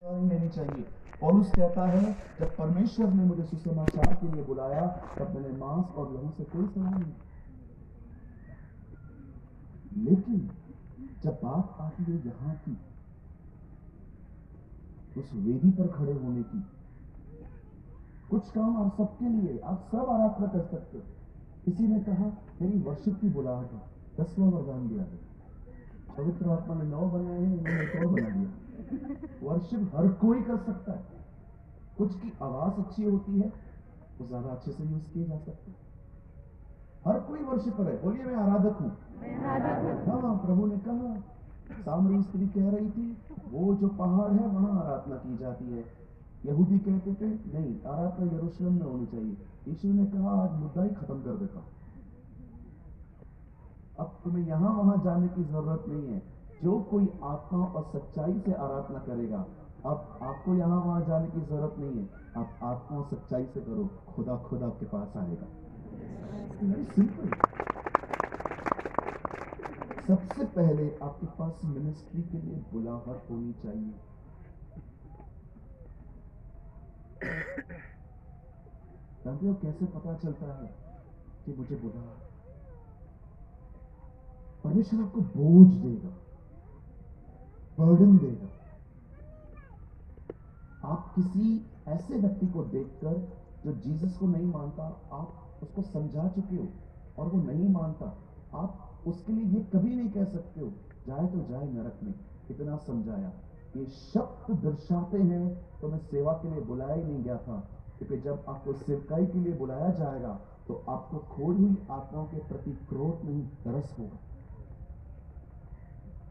लेनी चाहिए। पौलुस कहता है, जब परमेश्वर ने मुझे सुसमाचार के लिए बुलाया तब मैंने मांस और लहू से कोई सलाह नहीं, लेकिन जब बात आती है यहां की उस वेदी पर खड़े होने की, कुछ काम आप सबके लिए, आप सब आराधना कर सकते हो। किसी ने कहा मेरी वर्शिप की बुलाहट है, 10वां वरदान दिया है, पवित्र आत्मा ने 9 बनाए हैं, इन्होंने एक और बना दिया। वर्शिप हर कोई कर सकता है। कुछ की आवाज अच्छी होती है, वो ज्यादा अच्छे से यूज किए जा सकते हैं। हर कोई वर्शिपर है। बोलिए मैं आराधक हूं। हाँ, प्रभु ने कहा, सामरी स्त्री कह रही थी वो जो पहाड़ है वहां आराधना की जाती है। यहूदी कहते थे नहीं, आराधना यरूशलेम में होनी चाहिए। यीशु ने कहा आज मुद्दा ही खत्म कर देता हूं, अब तुम्हें यहां वहां जाने की जरूरत नहीं है। जो कोई आत्मा और सच्चाई से आराधना करेगा, अब आपको यहां वहां जाने की जरूरत नहीं है। आप आत्मा और सच्चाई से करो, खुदा खुद आपके पास आएगा। Very simple. सबसे पहले आपके पास मिनिस्ट्री के लिए बुलाहट होनी चाहिए। जानते हो कैसे पता चलता है कि मुझे बुला? परमेश्वर आपको बोझ देगा, बर्डन देगा। आप किसी ऐसे व्यक्ति को देखकर जो जीसस को नहीं मानता, आप उसको समझा चुके हो और वो नहीं मानता, आप उसके लिए ये कभी नहीं कह सकते हो जाए तो जाए नरक में, इतना समझाया। ये शब्द दर्शाते हैं तो मैं सेवा के लिए बुलाया ही नहीं गया था, क्योंकि जब आपको सेवकाई के लिए बुलाया जाएगा तो आपको खोई हुई आत्माओं के प्रति क्रोध नहीं, तरस होगा।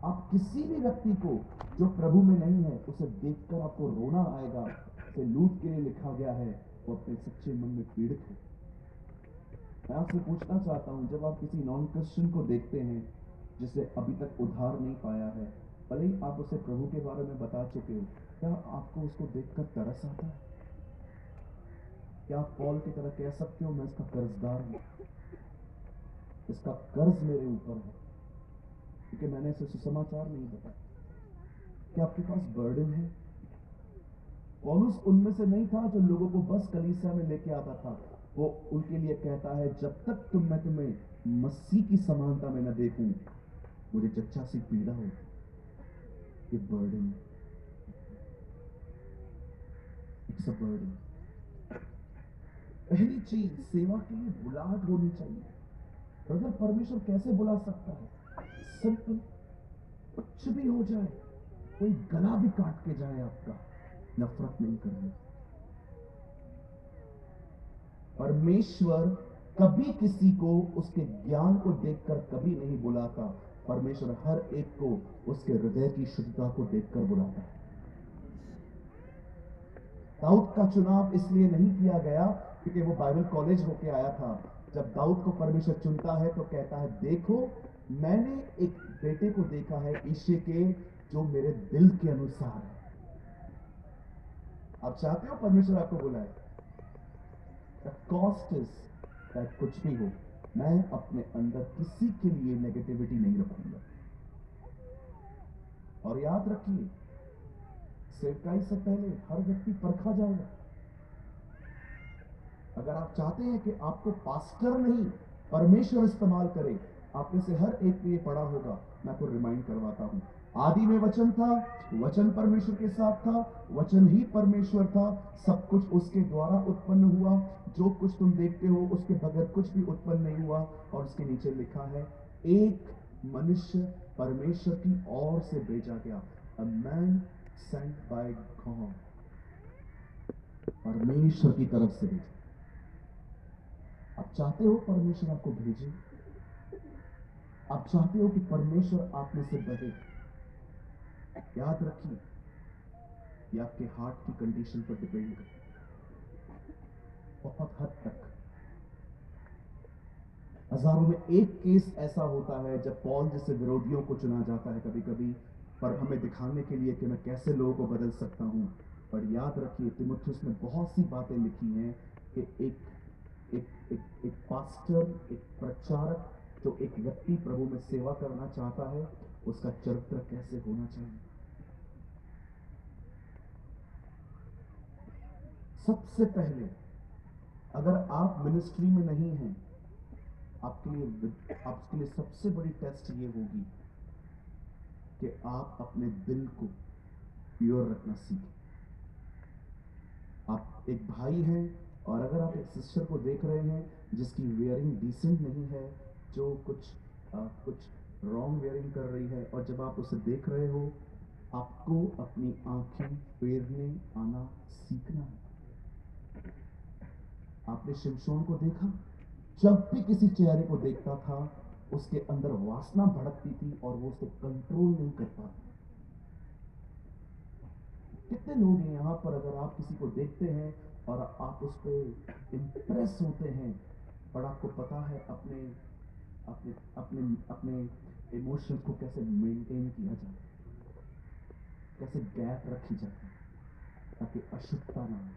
आप किसी भी व्यक्ति को जो प्रभु में नहीं है उसे देखकर आपको रोना आएगा। जैसे लूत के लिए लिखा गया है, वो अपने सच्चे मन में पीड़ित हो। मैं आपसे पूछना चाहता हूं, जब आप किसी नॉन क्रिश्चियन को देखते हैं जिसे अभी तक उद्धार नहीं पाया है, भले ही आप उसे प्रभु के बारे में बता चुके हो, क्या आपको उसको देखकर तरस आता है? क्या आप पौल की तरह कह सकते हो मैं इसका कर्जदार हूं, इसका कर्ज मेरे ऊपर है क्योंकि मैंने इसे सुसमाचार नहीं बताया? क्या आपके पास बर्डन है? पौलुस उनमें से नहीं था जो लोगों को बस कलीसिया में लेके आता था। वो उनके लिए कहता है, जब तक मैं तुम्हें मसीह की समानता में न देखूं, मुझे जच्चा सी पीड़ा होती। ये बर्डन, इट्स अ बर्डन। पहली चीज, सेवा के लिए बुलाहट होनी चाहिए। ब्रदर, परमेश्वर कैसे बुला सकता है? सिंपल, कुछ भी हो जाए, कोई गला भी काट के जाए आपका, नफरत नहीं करनी। परमेश्वर कभी किसी को उसके ज्ञान को देखकर कभी नहीं बुलाता। परमेश्वर हर एक को उसके हृदय की शुद्धता को देखकर बुलाता है। दाऊद का चुनाव इसलिए नहीं किया गया क्योंकि वो बाइबल कॉलेज होके आया था। जब दाऊद को परमेश्वर चुनता है तो कहता है, देखो मैंने एक बेटे को देखा है ईशे के, जो मेरे दिल के अनुसार है। आप चाहते हो परमेश्वर आपको बुलाए? द कॉस्ट इज दैट कुछ भी हो, मैं अपने अंदर किसी के लिए नेगेटिविटी नहीं रखूंगा। और याद रखिए, सेवकाई से पहले हर व्यक्ति परखा जाएगा। अगर आप चाहते हैं कि आपको पास्टर नहीं परमेश्वर इस्तेमाल करे, आप में से हर एक के लिए पढ़ा होगा, मैं आपको रिमाइंड करवाता हूं। आदि में वचन था, वचन परमेश्वर के साथ था, वचन ही परमेश्वर था, सब कुछ उसके द्वारा उत्पन्न हुआ, जो कुछ तुम देखते हो उसके बगैर कुछ भी उत्पन्न नहीं हुआ। और उसके नीचे लिखा है, एक मनुष्य परमेश्वर की ओर से भेजा गया, a man sent by God, परमेश्वर की तरफ से भेजा। आप चाहते हो परमेश्वर आपको भेजे? आप चाहते हो कि परमेश्वर आप में से बहे? याद रखिए, ये आपके हार्ट की कंडीशन पर डिपेंड करता है। बहुत हद तक हजारों में एक केस ऐसा होता है जब पौल जैसे विरोधियों को चुना जाता है कभी कभी, पर हमें दिखाने के लिए कि मैं कैसे लोगों को बदल सकता हूं। पर याद रखिए, तीमुथियुस में बहुत सी बातें लिखी हैं कि एक पास्टर, एक प्रचारक, जो एक व्यक्ति प्रभु में सेवा करना चाहता है, उसका चरित्र कैसे होना चाहिए। सबसे पहले अगर आप मिनिस्ट्री में नहीं हैं, आपके लिए सबसे बड़ी टेस्ट ये होगी कि आप अपने दिल को प्योर रखना सीखें। आप एक भाई हैं और अगर आप एक सिस्टर को देख रहे हैं जिसकी वेयरिंग डिसेंट नहीं है, जो कुछ रॉन्ग वेयरिंग कर रही है, और जब आप उसे देख रहे हो, आपको अपनी आंखें फेरने आना सीखना है। आपने शिमशोन को देखा, जब भी किसी चेहरे को देखता था उसके अंदर वासना भड़कती थी और वो उसे कंट्रोल नहीं कर पाता। कितने लोग हैं यहां पर, अगर आप किसी को देखते हैं और आप उस पर इंप्रेस होते हैं, और आपको पता है अपने अपने अपने अपने इमोशंस को कैसे मेंटेन किया जाए, कैसे गैप रखी जाती ताकि अशुद्धता ना हो।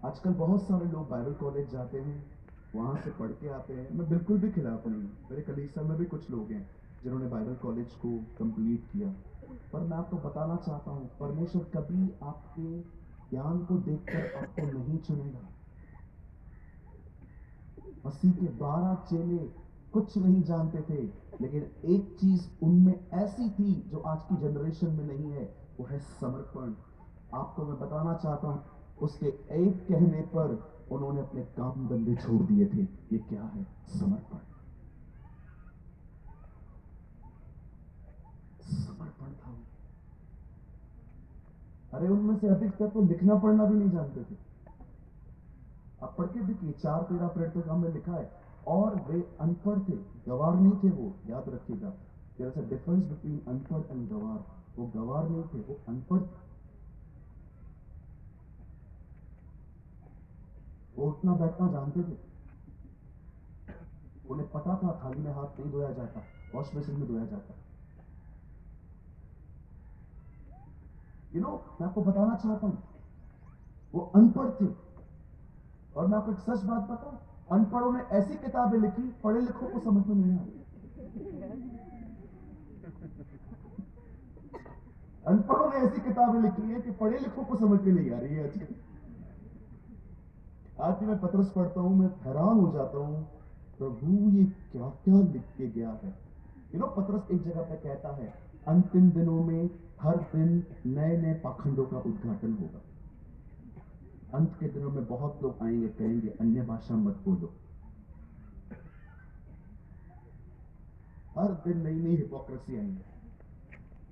आजकल बहुत सारे लोग बाइबल कॉलेज जाते हैं, वहां से पढ़ के आते हैं। मैं बिल्कुल भी खिलाफ नहीं हूं, मेरे कलीसिया में भी कुछ लोग हैं जिन्होंने बाइबल कॉलेज को कंप्लीट किया, पर मैं आपको बताना चाहता हूं, परमेश्वर कभी आपके ज्ञान को देखकर आपको नहीं चुनेगा। मसीह के 12 चेले कुछ नहीं जानते थे, लेकिन एक चीज उनमें ऐसी थी जो आज की जनरेशन में नहीं है, वो है समर्पण। आपको मैं बताना चाहता हूं, उसके एक कहने पर उन्होंने अपने काम धंधे छोड़ दिए थे। ये क्या है? समर्पण। समर्पण था वो। अरे उनमें से अधिकतर तो लिखना पढ़ना भी नहीं जानते थे। आप पढ़ के देखिए, 4-13 परेड तक हमें लिखा है, और वे अनपढ़ थे, गवार नहीं थे वो, याद रखिएगा। There is a difference between अनपढ़ एंड गवार। वो गवार नहीं थे, वो अनपढ़ थे। वो उठना बैठना जानते थे, उन्हें पता था थाली में हाथ नहीं धोया जाता, वॉश बेसिन में धोया जाता। मैं आपको बताना चाहता हूं, वो अनपढ़ थे। और मैं आपको एक सच बात बताऊं, अनपढ़ों ने ऐसी किताबें लिखी, पढ़े लिखों को समझ में नहीं आई। अनपढ़ों ने ऐसी किताबें लिखी है कि पढ़े लिखों को समझ में नहीं आ रही है। आज भी मैं पत्रस पढ़ता हूं, मैं हैरान हो जाता हूं, प्रभु ये क्या क्या लिख के गया है। पत्रस एक जगह पे कहता है, अंतिम दिनों में हर दिन नए नए पाखंडों का उद्घाटन होगा। अंत के दिनों में बहुत लोग आएंगे, कहेंगे अन्य भाषा मत बोलो। हर दिन नई नई हिपोक्रेसी आएंगे।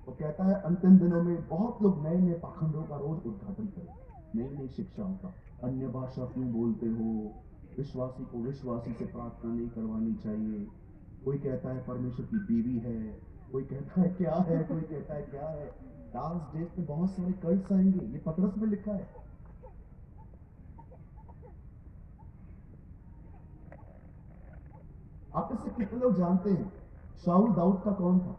वो कहता है अंतिम दिनों में बहुत लोग नए नए पाखंडों का रोज उद्घाटन करेंगे, नई नई शिक्षाओं का। अन्य भाषा क्यों बोलते हो? विश्वासी को विश्वासी से प्रार्थना नहीं करवानी चाहिए। कोई कहता है परमेश्वर की बीवी है, कोई कहता है क्या है, कोई कहता है क्या है। लास्ट डेज पे बहुत सारे कल्ट्स आएंगे, ये पत्रस में लिखा है। आप इससे कितने लोग जानते हैं शाऊल दाऊद का कौन था?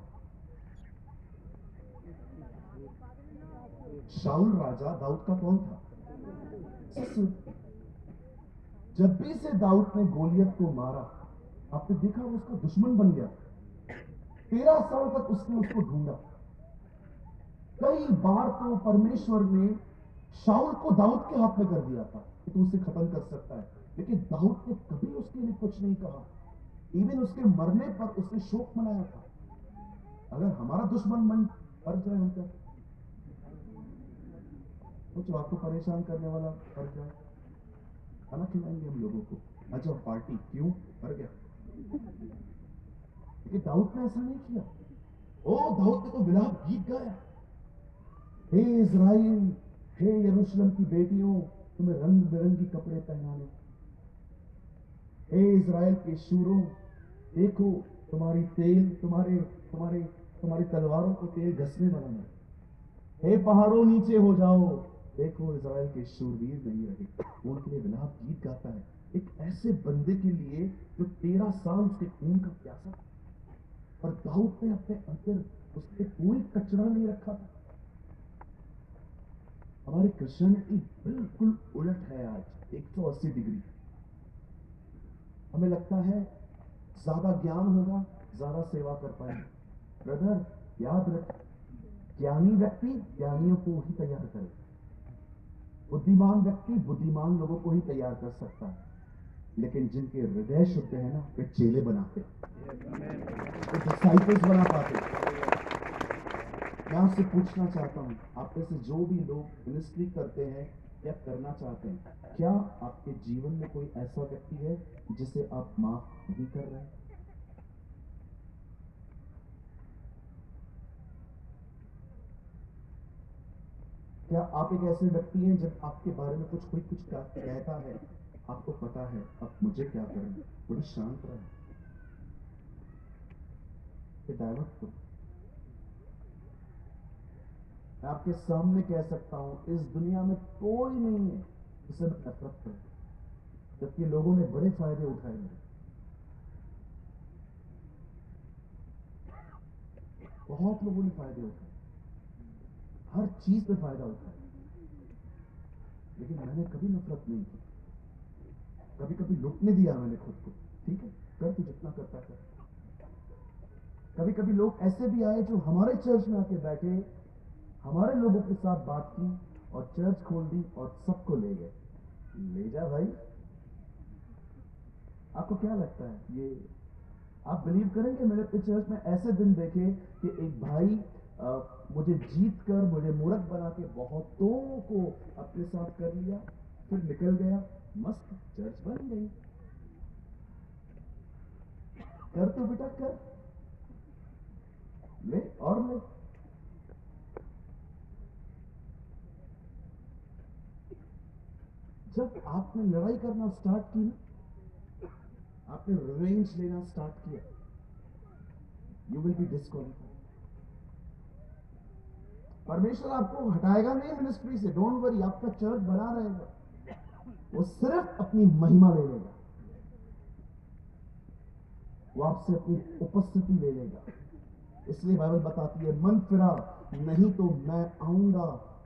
शाऊल राजा दाऊद का कौन था? जब भी से दाऊद ने गोलियत को मारा, आपने देखा वो उसका दुश्मन बन गया। 13 साल तक उसने उसको ढूंढा। कई बार तो परमेश्वर ने शाऊल को दाऊद के हाथ में कर दिया था कि तू उसे खत्म कर सकता है, लेकिन दाऊद ने कभी उसके लिए कुछ नहीं कहा। इवन उसके मरने पर उसने शोक मनाया था। अगर हमारा दुश्मन मन पर जाए उनका, तो आपको परेशान करने वाला पर जाए, खाना खिलाएंगे हम लोगों को, अच्छा पार्टी क्यों कर गया। लेकिन दाऊद ने ऐसा नहीं किया। ओ दाऊद ने तो विलाप गीत गाया, हे इज़राइल, हे यरूशलेम की बेटियों, तुम्हें रंग बिरंगी कपड़े पहनाने। हे इज़राइल के शूरों, देखो तुम्हारी तेल, तुम्हारे तुम्हारे तुम्हारी तलवारों को तेल घसने वाला है। हे पहाड़ों नीचे हो जाओ, देखो इज़राइल के शूरवीर नहीं रहे। वो उनके लिए विलाप गीत गाता है, एक ऐसे बंदे के लिए जो 13 साल उसके खून का प्यासा था। और दाऊद ने अपने अंदर उसके कोई कचरा नहीं रखा था। हमारी क्रिश्चियनिटी बिल्कुल उलट है आज, 180 डिग्री। हमें लगता है ज्यादा ज्ञान होगा, ज्यादा सेवा कर पाएंगे। ब्रदर याद रख, ज्ञानी व्यक्ति ज्ञानियों को ही तैयार करे। बुद्धिमान व्यक्ति बुद्धिमान लोगों को ही तैयार कर सकता है, लेकिन जिनके हृदय शुद्ध है ना, वे चेले बनाते, वे डिसाइपल्स बना पाते। मैं आपसे पूछना चाहता हूं, आप में से जो भी लोग मिनिस्ट्री करते हैं या करना चाहते हैं, क्या आपके जीवन में कोई ऐसा व्यक्ति है जिसे आप माफ नहीं कर रहे हैं? क्या आप एक ऐसे व्यक्ति हैं जब आपके बारे में कोई कुछ कहता है, आपको पता है अब मुझे क्या करें, बड़ी शांत रहे, डाइवर्ट करो। मैं आपके सामने कह सकता हूं, इस दुनिया में कोई नहीं है जिसे मैं नफरत करूं, जबकि लोगों ने बड़े फायदे उठाए मेरे, बहुत लोगों ने फायदे उठाए, हर चीज पे फायदा उठाया, लेकिन मैंने कभी नफरत नहीं की, कभी कभी लुटने दिया मैंने खुद को, ठीक है कर तू जितना करता कर। कभी कभी लोग ऐसे भी आए जो हमारे चर्च में आके बैठे, हमारे लोगों के साथ बात की और चर्च खोल दी और सबको ले गए। ले जा भाई, आपको क्या लगता है ये आप बिलीव करेंगे? मैंने अपने चर्च में ऐसे दिन देखे कि एक भाई मुझे जीत कर, मुझे मूर्ख बना के बहुतों को अपने साथ कर लिया, फिर निकल गया, मस्त चर्च बन गई। कर तो बेटा कर, ले और ले। जब आपने लड़ाई करना स्टार्ट की ना, आपने रिवेंज लेना स्टार्ट किया, यू विल बी डिस्क्वालिफाइड। परमेश्वर आपको हटाएगा नहीं मिनिस्ट्री से, डोंट वरी, आपका चर्च बना रहेगा, वो सिर्फ अपनी महिमा ले लेगा, वो आपसे अपनी उपस्थिति ले लेगा। इसलिए बाइबल बताती है, मन फिरा नहीं तो मैं आऊंगा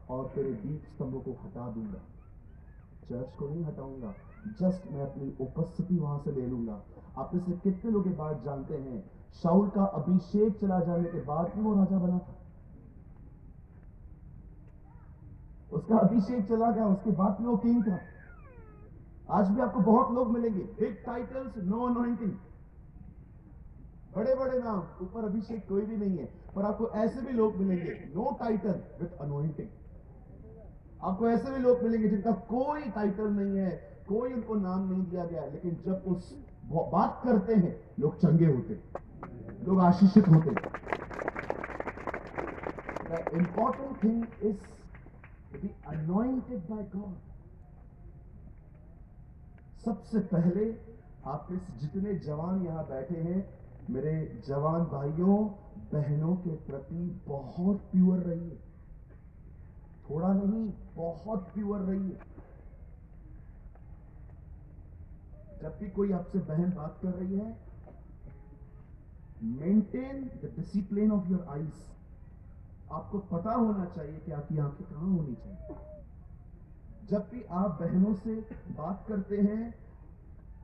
और तेरे दीप स्तंभों को हटा दूंगा। चर्च को नहीं हटाऊंगा, जस्ट मैं अपनी उपस्थिति वहां से ले लूंगा। आप में से कितने लोग ये बात जानते हैं, शाऊल का अभिषेक चला जाने के बाद भी वो राजा बना था, उसका अभिषेक चला गया, उसके बाद भी वो किंग था। आज भी आपको बहुत लोग मिलेंगे, बिग टाइटल्स, नो अनॉइंटिंग, बड़े बड़े नाम, ऊपर अभिषेक कोई भी नहीं है, पर आपको ऐसे भी लोग मिलेंगे, नो टाइटल विथ अनॉइंटिंग। आपको ऐसे भी लोग मिलेंगे जिनका कोई टाइटल नहीं है, कोई उनको नाम नहीं दिया गया, लेकिन जब उस बात करते हैं लोग चंगे होते, लोग आशीषित होते। The important thing is to be anointed by God. सबसे पहले आप में जितने जवान यहां बैठे हैं, मेरे जवान भाइयों बहनों के प्रति बहुत प्योर रहिए, थोड़ा नहीं बहुत प्योर रहिए। जब भी कोई आपसे बहन बात कर रही है, maintain the discipline of your eyes. आपको पता होना चाहिए कि आपकी आंखें कहां होनी चाहिए। जब भी आप बहनों से बात करते हैं,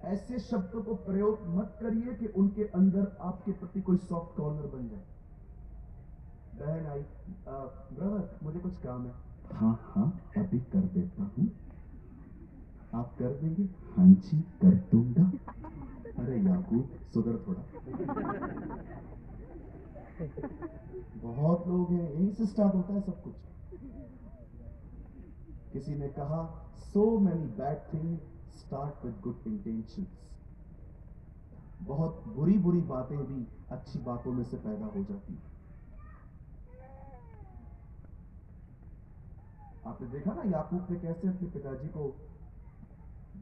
ऐसे शब्दों को प्रयोग मत करिए कि उनके अंदर आपके प्रति कोई सॉफ्ट कॉर्नर बन जाए। बहन आई, ब्रदर मुझे कुछ काम है। हाँ हाँ अभी कर देता हूं। आप कर देंगे? हाँ जी कर दूंगा। अरे याकूब सुधर थोड़ा। बहुत लोग हैं, यहीं से स्टार्ट होता है सब कुछ। किसी ने कहा, so many bad things start with good intentions। बहुत बुरी बुरी बातें भी अच्छी बातों में से पैदा हो जाती हैं। आपने देखा ना याकूब ने कैसे अपने पिताजी को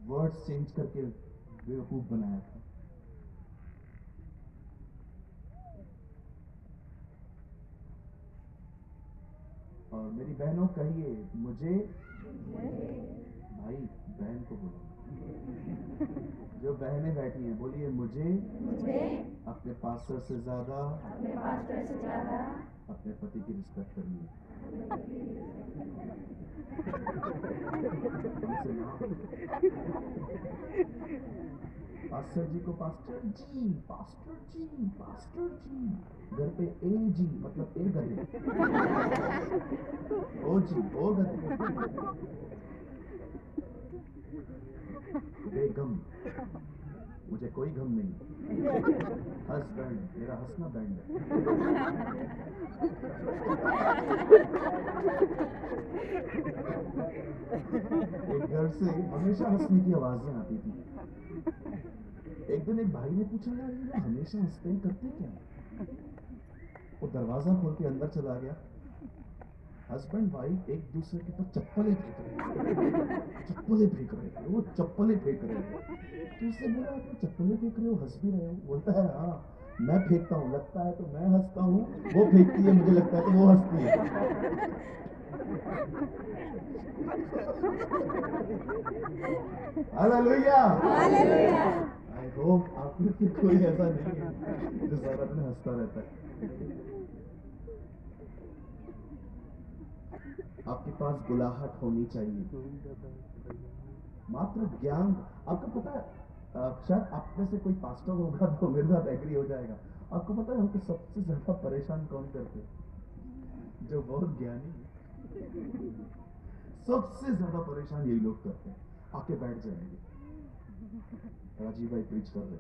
वर्ड्स चेंज करके बेवकूफ बनाया था। और मेरी बहनों कहिए मुझे, भाई बहन को बोलो, जो बहनें बैठी हैं बोलिए मुझे अपने पास्टर से ज्यादा अपने पति की रिस्पेक्ट करनी है। पास्टर जी को पास्टर जी, पास्टर जी, पास्टर जी, घर पे ए जी मतलब ए गधे, ओ जी ओ गधे। बेगम, मुझे कोई गम नहीं, हंस बैंड, मेरा हंसना बैंड है। एक घर से हमेशा हंसने की आवाजें आती थी। एक दिन एक भाई ने पूछा, यार ये लोग हमेशा हंसते हैं, करते क्या? वो दरवाजा खोल के अंदर चला गया। हस्बैंड वाइफ एक दूसरे के ऊपर चप्पलें फेंक रहे थे, वो चप्पलें फेंक रहे थे। तो उससे बोला, आप चप्पलें फेंक रहे हो, हंस भी रहे हो? बोलता है, हाँ मैं फेंकता हूँ, लगता है तो मैं हंसता हूँ, वो फेंकती है, मुझे लगता है तो वो हंसती है। हालेलुया। आई होप आप में से कोई ऐसा नहीं है जो सारा दिन हंसता रहता है। आपके पास बुलाहट होनी चाहिए, मात्र ज्ञान। आपको पता है, शायद आप में से कोई पास्टर होगा तो मेरे साथ एग्री हो जाएगा। आपको पता है हमको सबसे ज्यादा परेशान कौन करते हैं? जो बहुत ज्ञानी है, सबसे ज्यादा परेशान यही लोग करते हैं। आके बैठ जाएंगे, राजीव भाई प्रीच कर रहे,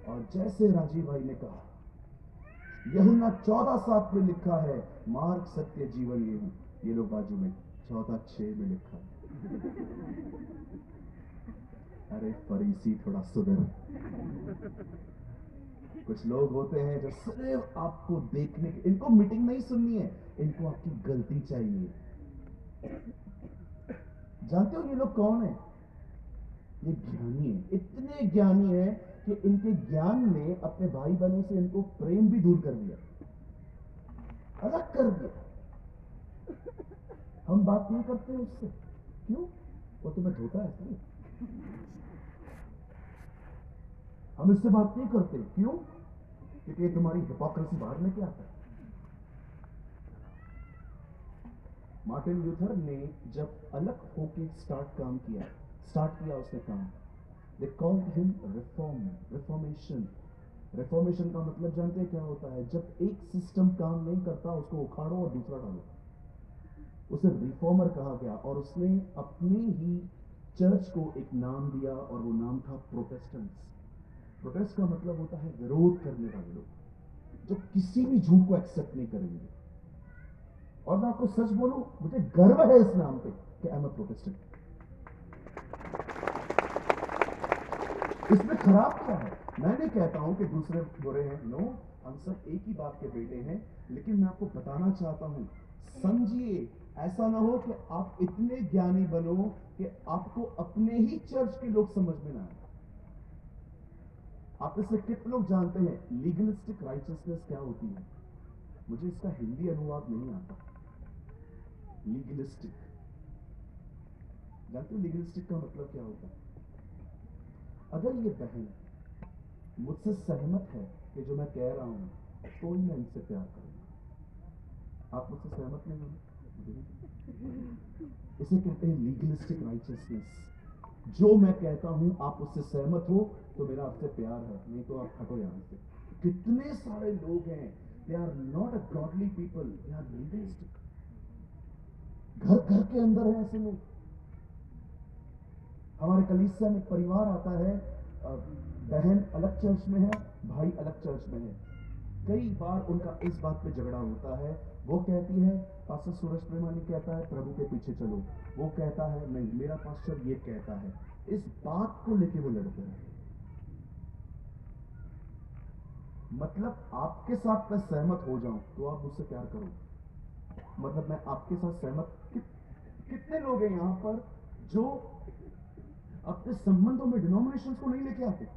और जैसे राजीव भाई ने कहा, यूहन्ना 14:7 में लिखा है, मार्ग सत्य जीवन ये हूं, ये लोग बाजू में 14:6 में लिखा है। अरे फरीसी थोड़ा सुधर। कुछ लोग होते हैं जो सिर्फ आपको देखने के, इनको मीटिंग नहीं सुननी है, इनको आपकी गलती चाहिए। जानते हो ये लोग कौन है? ये ज्ञानी है, इतने ज्ञानी है कि इनके ज्ञान ने अपने भाई बहनों से इनको प्रेम भी दूर कर दिया, अलग कर दिया। हम बात नहीं करते उससे, क्यों? वो तुम्हें धोता है इसलिए। हम इससे बात नहीं करते, क्यों? क्योंकि तुम्हारी हिपोक्रेसी बाहर लेके आता है। मार्टिन ल्यूथर ने जब अलग होके स्टार्ट किया उसने काम, they called him reformation. Reformation का मतलब जानते हैं क्या होता है? जब एक सिस्टम काम नहीं करता उसको उखाड़ो और दूसरा डालो। उसे रिफॉर्मर कहा गया, और उसने अपने ही चर्च को एक नाम दिया, और वो नाम था प्रोटेस्टेंट्स। प्रोटेस्ट का मतलब होता है विरोध करने वाले लोग, जो किसी भी झूठ को एक्सेप्ट नहीं करेंगे। और मैं आपको सच बोलूं, मुझे गर्व है इस नाम पे कि आई एम अ प्रोटेस्टेंट। इसमें खराब क्या है? मैं नहीं कहता हूं कि दूसरे बुरे हैं, नो, हम सब एक ही बाप के बेटे हैं। लेकिन मैं आपको बताना चाहता हूं, समझिए, ऐसा ना हो कि आप इतने ज्ञानी बनो कि आपको अपने ही चर्च के लोग समझ में ना आए। आप इससे कितने लोग जानते हैं लीगलिस्टिक राइचियसनेस क्या होती है? मुझे इसका हिंदी अनुवाद नहीं आता। लीगलिस्टिक, जानते हो लीगलिस्टिक का मतलब क्या होता है? अगर ये बहन मुझसे सहमत है कि जो मैं कह रहा हूं तो ही मैं इनसे प्यार करूंगा। आप मुझसे सहमत नहीं हो, इसे कहते हैं लीगलिस्टिक राइचियसनेस। जो मैं कहता हूं आप उससे सहमत हो तो मेरा आपसे प्यार है, नहीं तो आप हटो यहां से। कितने सारे लोग हैं, they are not a godly people, they are legalistic. घर घर के अंदर है ऐसे लोग। हमारे कलीसिया में परिवार आता है, बहन अलग चर्च में है, भाई अलग चर्च में है। कई बार उनका इस बात पे झगड़ा होता है। वो कहती है, पास्टर सूरज प्रेमानी कहता है प्रभु के पीछे चलो, वो कहता है नहीं, मेरा पास्टर ये कहता है। इस बात को लेके वो लड़ते हैं। मतलब आपके साथ मैं सहमत हो जाऊं तो आप मुझसे प्यार करो, मतलब मैं आपके साथ सहमत। कितने लोग हैं यहां पर जो अपने संबंधों में डिनोमिनेशंस को नहीं लेके आते?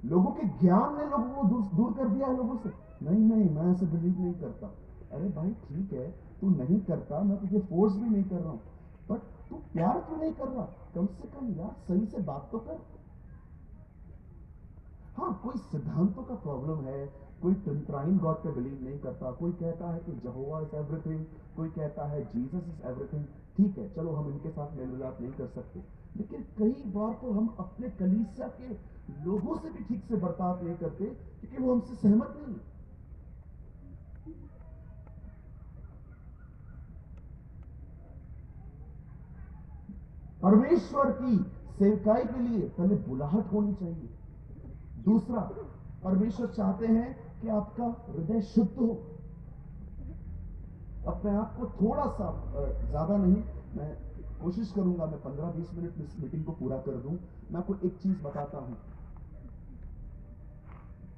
लोगों के ज्ञान ने लोगों को दूर कर दिया है लोगों से। नहीं नहीं, मैं ऐसे बिलीव नहीं करता। अरे भाई ठीक है, तू नहीं करता, मैं तुझे फोर्स भी नहीं कर रहा हूं, बट तू प्यार क्यों नहीं कर रहा? कम से कम यार सही से बात तो कर। हाँ, कोई सिद्धांतों का प्रॉब्लम है, कोई ट्राइन गॉड पे बिलीव नहीं करता, कोई कहता है कि यहोवा इज एवरीथिंग, कोई कहता है जीसस इज एवरीथिंग। ठीक है, चलो हम इनके साथ मेल मिलाप नहीं कर सकते, लेकिन कई बार तो हम अपने कलीसिया के लोगों से भी ठीक से बर्ताव नहीं करते क्योंकि वो हमसे सहमत नहीं। परमेश्वर की सेवकाई के लिए पहले बुलाहट होनी चाहिए। दूसरा, परमेश्वर चाहते हैं कि आपका हृदय शुद्ध हो। अपने आप को थोड़ा सा, ज्यादा नहीं, मैं कोशिश करूंगा मैं 15-20 मिनट में इस मीटिंग को पूरा कर दूं। मैं आपको एक चीज बताता हूं,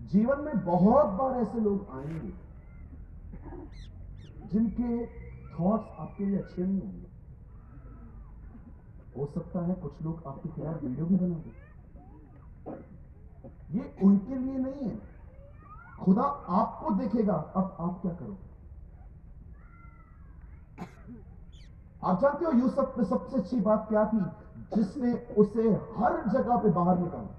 जीवन में बहुत बार ऐसे लोग आएंगे जिनके थॉट्स आपके लिए अच्छे नहीं होंगे। हो सकता है कुछ लोग आपके खिलाफ वीडियो भी बना दे। ये उनके लिए नहीं है, खुदा आपको देखेगा। अब आप क्या करोगे? आप जानते हो यूसुफ में सबसे अच्छी बात क्या थी? जिसने उसे हर जगह पे बाहर निकाला।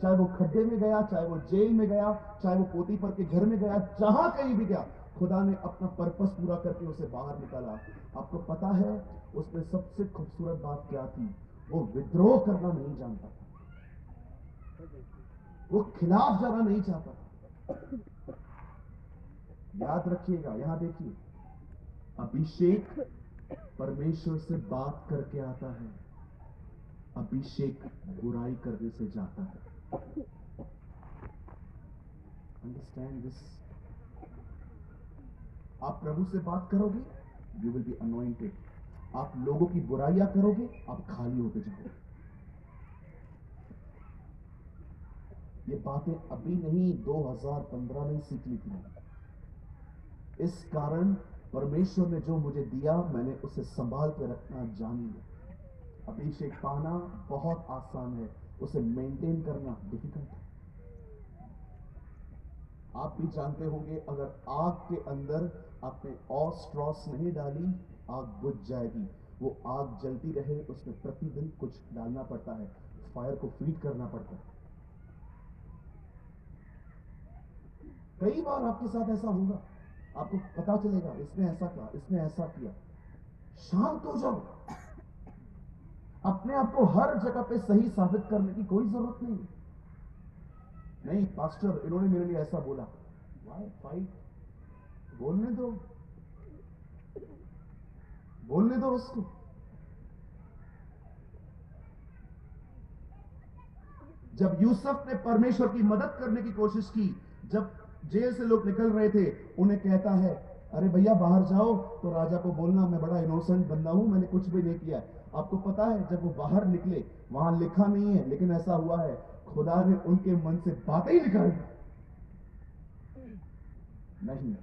चाहे वो खड्डे में गया, चाहे वो जेल में गया, चाहे वो पोतीफर के घर में गया, जहां कहीं भी गया, खुदा ने अपना पर्पस पूरा करके उसे बाहर निकाला। आपको पता है उसमें सबसे खूबसूरत बात क्या थी? वो विद्रोह करना नहीं जानता था, वो खिलाफ जाना नहीं चाहता था। याद रखिएगा, यहां देखिए, अभिषेक परमेश्वर से बात करके आता है, अभिषेक बुराई करने से जाता है। Understand this. आप प्रभु से बात करोगे, यू विल बी अनॉइंटेड। आप लोगों की बुराइयां करोगे, आप खाली होते जाओगे। ये बातें अभी नहीं, 2015 में सीख ली थी। इस कारण परमेश्वर ने जो मुझे दिया, मैंने उसे संभाल के रखना जान लिया। अभिषेक पाना बहुत आसान है, उसे मेंटेन करना डिफिकल्ट है। आप भी जानते होंगे, अगर आग के अंदर आपने और स्ट्रॉस नहीं डाली, आग बुझ जाएगी। वो आग जलती रहे, उसमें प्रतिदिन कुछ डालना पड़ता है, फायर को फीड करना पड़ता है। कई बार आपके साथ ऐसा होगा, आपको पता चलेगा इसने ऐसा कहा, इसने ऐसा किया। शांत हो जाओ। अपने आप को हर जगह पे सही साबित करने की कोई जरूरत नहीं। नहीं पास्टर, इन्होंने मेरे लिए ऐसा बोला, वाई फाइट? बोलने दो, बोलने दो उसको। जब यूसुफ ने परमेश्वर की मदद करने की कोशिश की, जब जेल से लोग निकल रहे थे, उन्हें कहता है, अरे भैया बाहर जाओ, तो राजा को बोलना मैं बड़ा इनोसेंट बंदा हूं, मैंने कुछ भी नहीं किया। आपको पता है जब वो बाहर निकले, वहां लिखा नहीं है, लेकिन ऐसा हुआ है, खुदा ने उनके मन से बातें ही निकाल दी। नहीं,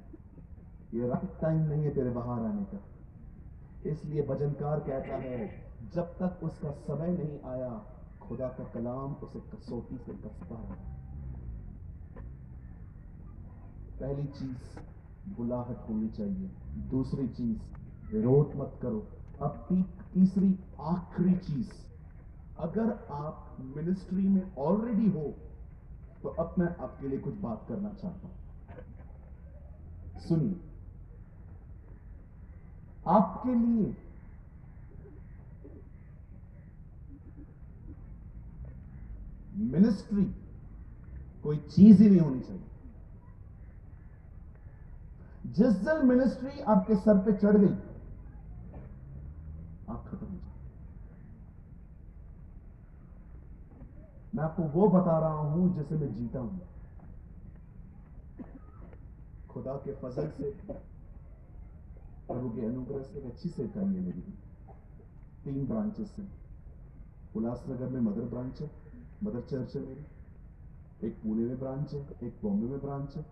ये राइट टाइम नहीं है तेरे बाहर आने का। इसलिए भजनकार कहता है, जब तक उसका समय नहीं आया, खुदा का कलाम उसे कसौटी से कसता रहा। पहली चीज बुलाहट होनी चाहिए। दूसरी चीज, विरोध मत करो। अब तीसरी आखिरी चीज, अगर आप मिनिस्ट्री में ऑलरेडी हो, तो अब मैं आपके लिए कुछ बात करना चाहता हूं। सुनिए, आपके लिए मिनिस्ट्री कोई चीज ही नहीं होनी चाहिए। जिस दिन मिनिस्ट्री आपके सर पे चढ़ गई, आप खत्म हो जाए। मैं आपको वो बता रहा हूं जिसे मैं जीता हूं। खुदा के फजल से, प्रभु के अनुग्रह से एक अच्छी सेवकाई है मेरी। 3 ब्रांचेस हैं। उल्लासनगर में मदर ब्रांच है, मदर चर्च है मेरी। एक पुणे में ब्रांच है, एक बॉम्बे में ब्रांच है।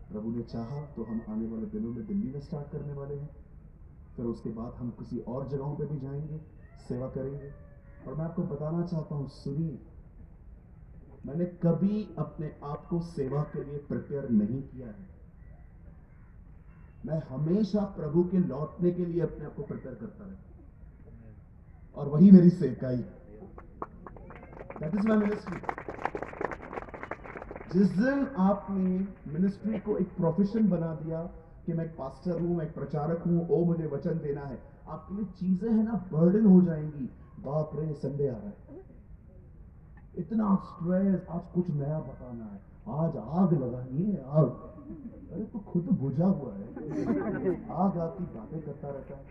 प्रभु ने चाहा तो हम आने वाले दिनों में दिल्ली में स्टार्ट करने वाले हैं। फिर उसके बाद हम किसी और जगहों पे भी जाएंगे, सेवा करेंगे। और मैं आपको बताना चाहता हूं, सुनिए, मैंने कभी अपने आप को सेवा के लिए प्रिपेयर नहीं किया है। मैं हमेशा प्रभु के लौटने के लिए अपने आप को प्रिपेयर करता रहता, और वही मेरी सेवकाई है। That is my ministry. जिस दिन आपने मिनिस्ट्री को एक प्रोफेशन बना दिया कि मैं एक पास्टर हूं, मैं एक प्रचारक हूं, ओ मुझे वचन देना है, आपके लिए चीजें है ना बर्डन हो जाएंगी। बाप रे, संडे आ रहा है, इतना स्ट्रेस, आज कुछ नया बताना है, आज आग लगानी है, आग। अरे तो खुद बुझा हुआ है, आग आग की बातें करता रहता है,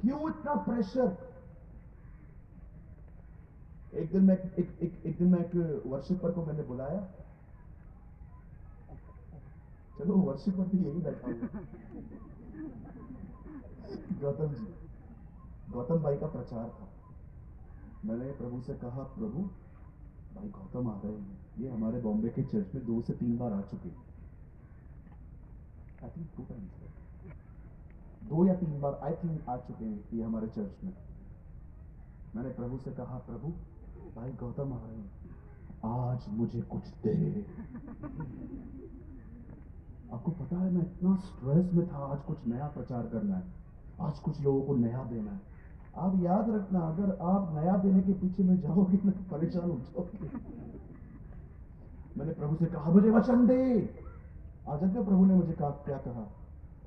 क्यों इतना प्रेशर? एक दिन मैं एक वर्शिपर को मैंने बुलाया। चलो वर्शिपर भी यही बैठा हुआ, गौतम जी, गौतम भाई का प्रचार था। मैंने प्रभु से कहा, प्रभु भाई गौतम आ रहे हैं, ये हमारे बॉम्बे के चर्च में 2 से 3 बार आ चुके, आई थिंक 2 टाइम्स, 2 या 3 बार आई थिंक आ चुके हैं ये हमारे चर्च में। मैंने प्रभु से कहा, प्रभु भाई गौतम आ रहे हैं, आज मुझे कुछ दे। आपको पता है मैं इतना स्ट्रेस में था, आज कुछ नया प्रचार करना है, आज कुछ लोगों को नया देना है। आप याद रखना, अगर आप नया देने के पीछे में जाओगे ना परेशान हो जाओगे। मैंने प्रभु से कहा, मुझे वचन दे। आज जब प्रभु ने मुझे कहा, क्या कहा,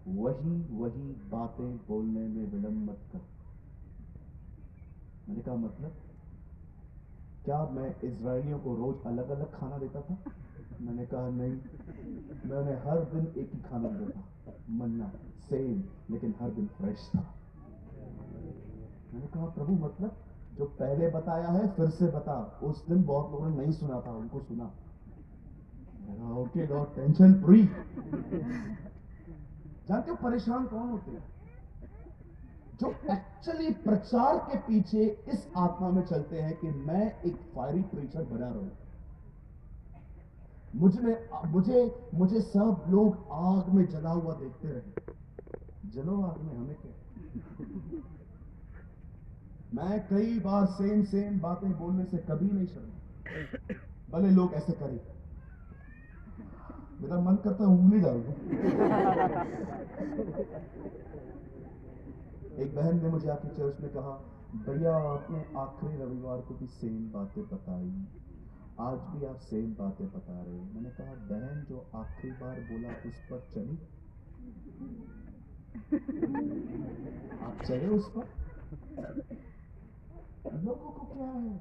वही वही बातें बोलने में विलंब मत कर। मैंने कहा मतलब क्या मैं इजरायलियों को रोज अलग अलग खाना देता था? मैंने कहा नहीं, मैंने हर दिन एक ही खाना देता था, मन्ना सेम, लेकिन हर दिन फ्रेश था। मैंने कहा प्रभु मतलब जो पहले बताया है फिर से बता। उस दिन बहुत लोगों ने नहीं सुना था, उनको सुना। Okay Lord, tension free. जानते हो परेशान कौन होते हैं? जो एक्चुअली प्रचार के पीछे इस आत्मा में चलते हैं कि मैं एक फायरी प्रीचर बना रहा हूं, मुझे मुझे सब लोग आग में जला हुआ देखते रहे। जलो आग में, हमें क्या। मैं कई बार सेम बातें बोलने से कभी नहीं शर्मा, भले लोग ऐसे करें। मेरा मन करता है उंगली डाल दूं। एक बहन ने मुझे आके चर्च में कहा, भैया आपने आखिरी रविवार को भी सेम बातें बताई, आज भी आप सेम बातें बता रहे हो। मैंने कहा बहन जो आखिरी बार बोला उस पर चली, आप चले उस पर? लोगों को क्या है,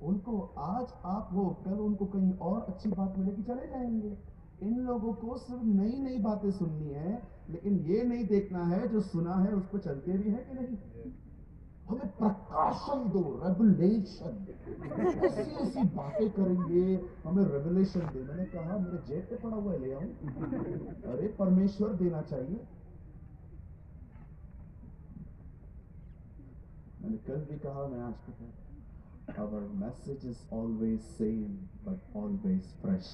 उनको आज आप हो, कल उनको कहीं और अच्छी बात मिलेगी, चले जाएंगे। इन लोगों को सिर्फ नई नई बातें सुननी है, लेकिन ये नहीं देखना है जो सुना है उस पर चलते भी है कि नहीं। हमें प्रकाशन दो, रेवलेशन। ऐसी ऐसी बातें करेंगे, हमें रेवलेशन दे। मैंने कहा मेरे जेब पे पड़ा हुआ है, ले आऊं? अरे परमेश्वर देना चाहिए। मैंने कल भी कहा, मैं आज भी कहता, our message is always same but always fresh।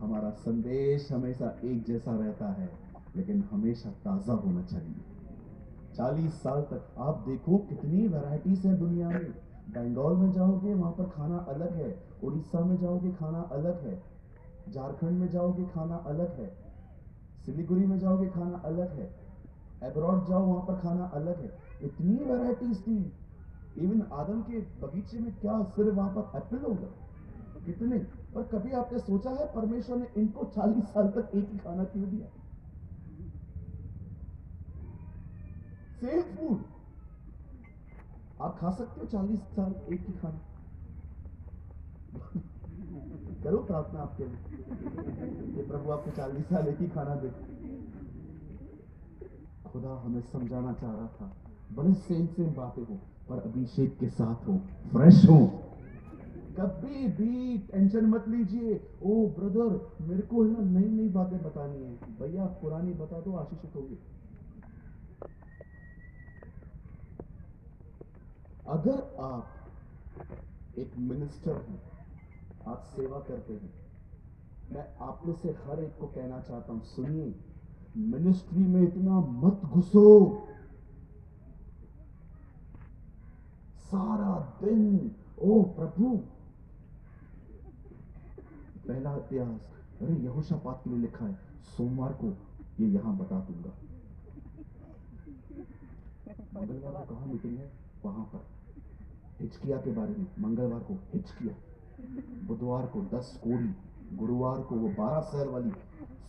हमारा संदेश हमेशा एक जैसा रहता है, लेकिन हमेशा ताजा होना चाहिए। 40 साल तक आप देखो कितनी वैरायटीज हैं दुनिया में। बंगाल में जाओगे वहां पर खाना अलग है, उड़ीसा में जाओगे खाना अलग है, झारखंड में जाओगे खाना अलग है, सिलीगुड़ी में जाओगे खाना अलग है, अब्रॉड जाओ वहां पर खाना अलग है। इतनी वैरायटीज थी। इवन आदम के बगीचे में क्या सिर्फ वहां पर एप्पल होगा? कितने। पर कभी आपने सोचा है परमेश्वर ने इनको 40 साल तक एक ही खाना क्यों दिया? सेम फूड आप खा सकते हो 40 साल एक ही खाना। करो प्रार्थना आपके लिए कि प्रभु आपको 40 साल एक ही खाना दे। खुदा हमें समझाना चाह रहा था, बड़े सेम बातें हो पर अभिषेक के साथ हो, फ्रेश हो। कभी भी टेंशन मत लीजिए, ओ ब्रदर मेरे को है ना नई नई बातें बतानी है। भैया पुरानी बता दो, आशीषित होगी। अगर आप एक मिनिस्टर हैं, आप सेवा करते हैं, मैं आप में से हर एक को कहना चाहता हूं, सुनिए, मिनिस्ट्री में इतना मत घुसो। सारा दिन ओ प्रभु, पहला इतिहास, अरे यहोशापात के लिए लिखा है, सोमवार को ये यहां बता दूंगा। मंगलवार को कहां मीटिंग है? वहां पर। हिचकिया के बारे में मंगलवार को हिचकिया, बुधवार को 10 कोड़ी, गुरुवार को वो 12 शहर वाली।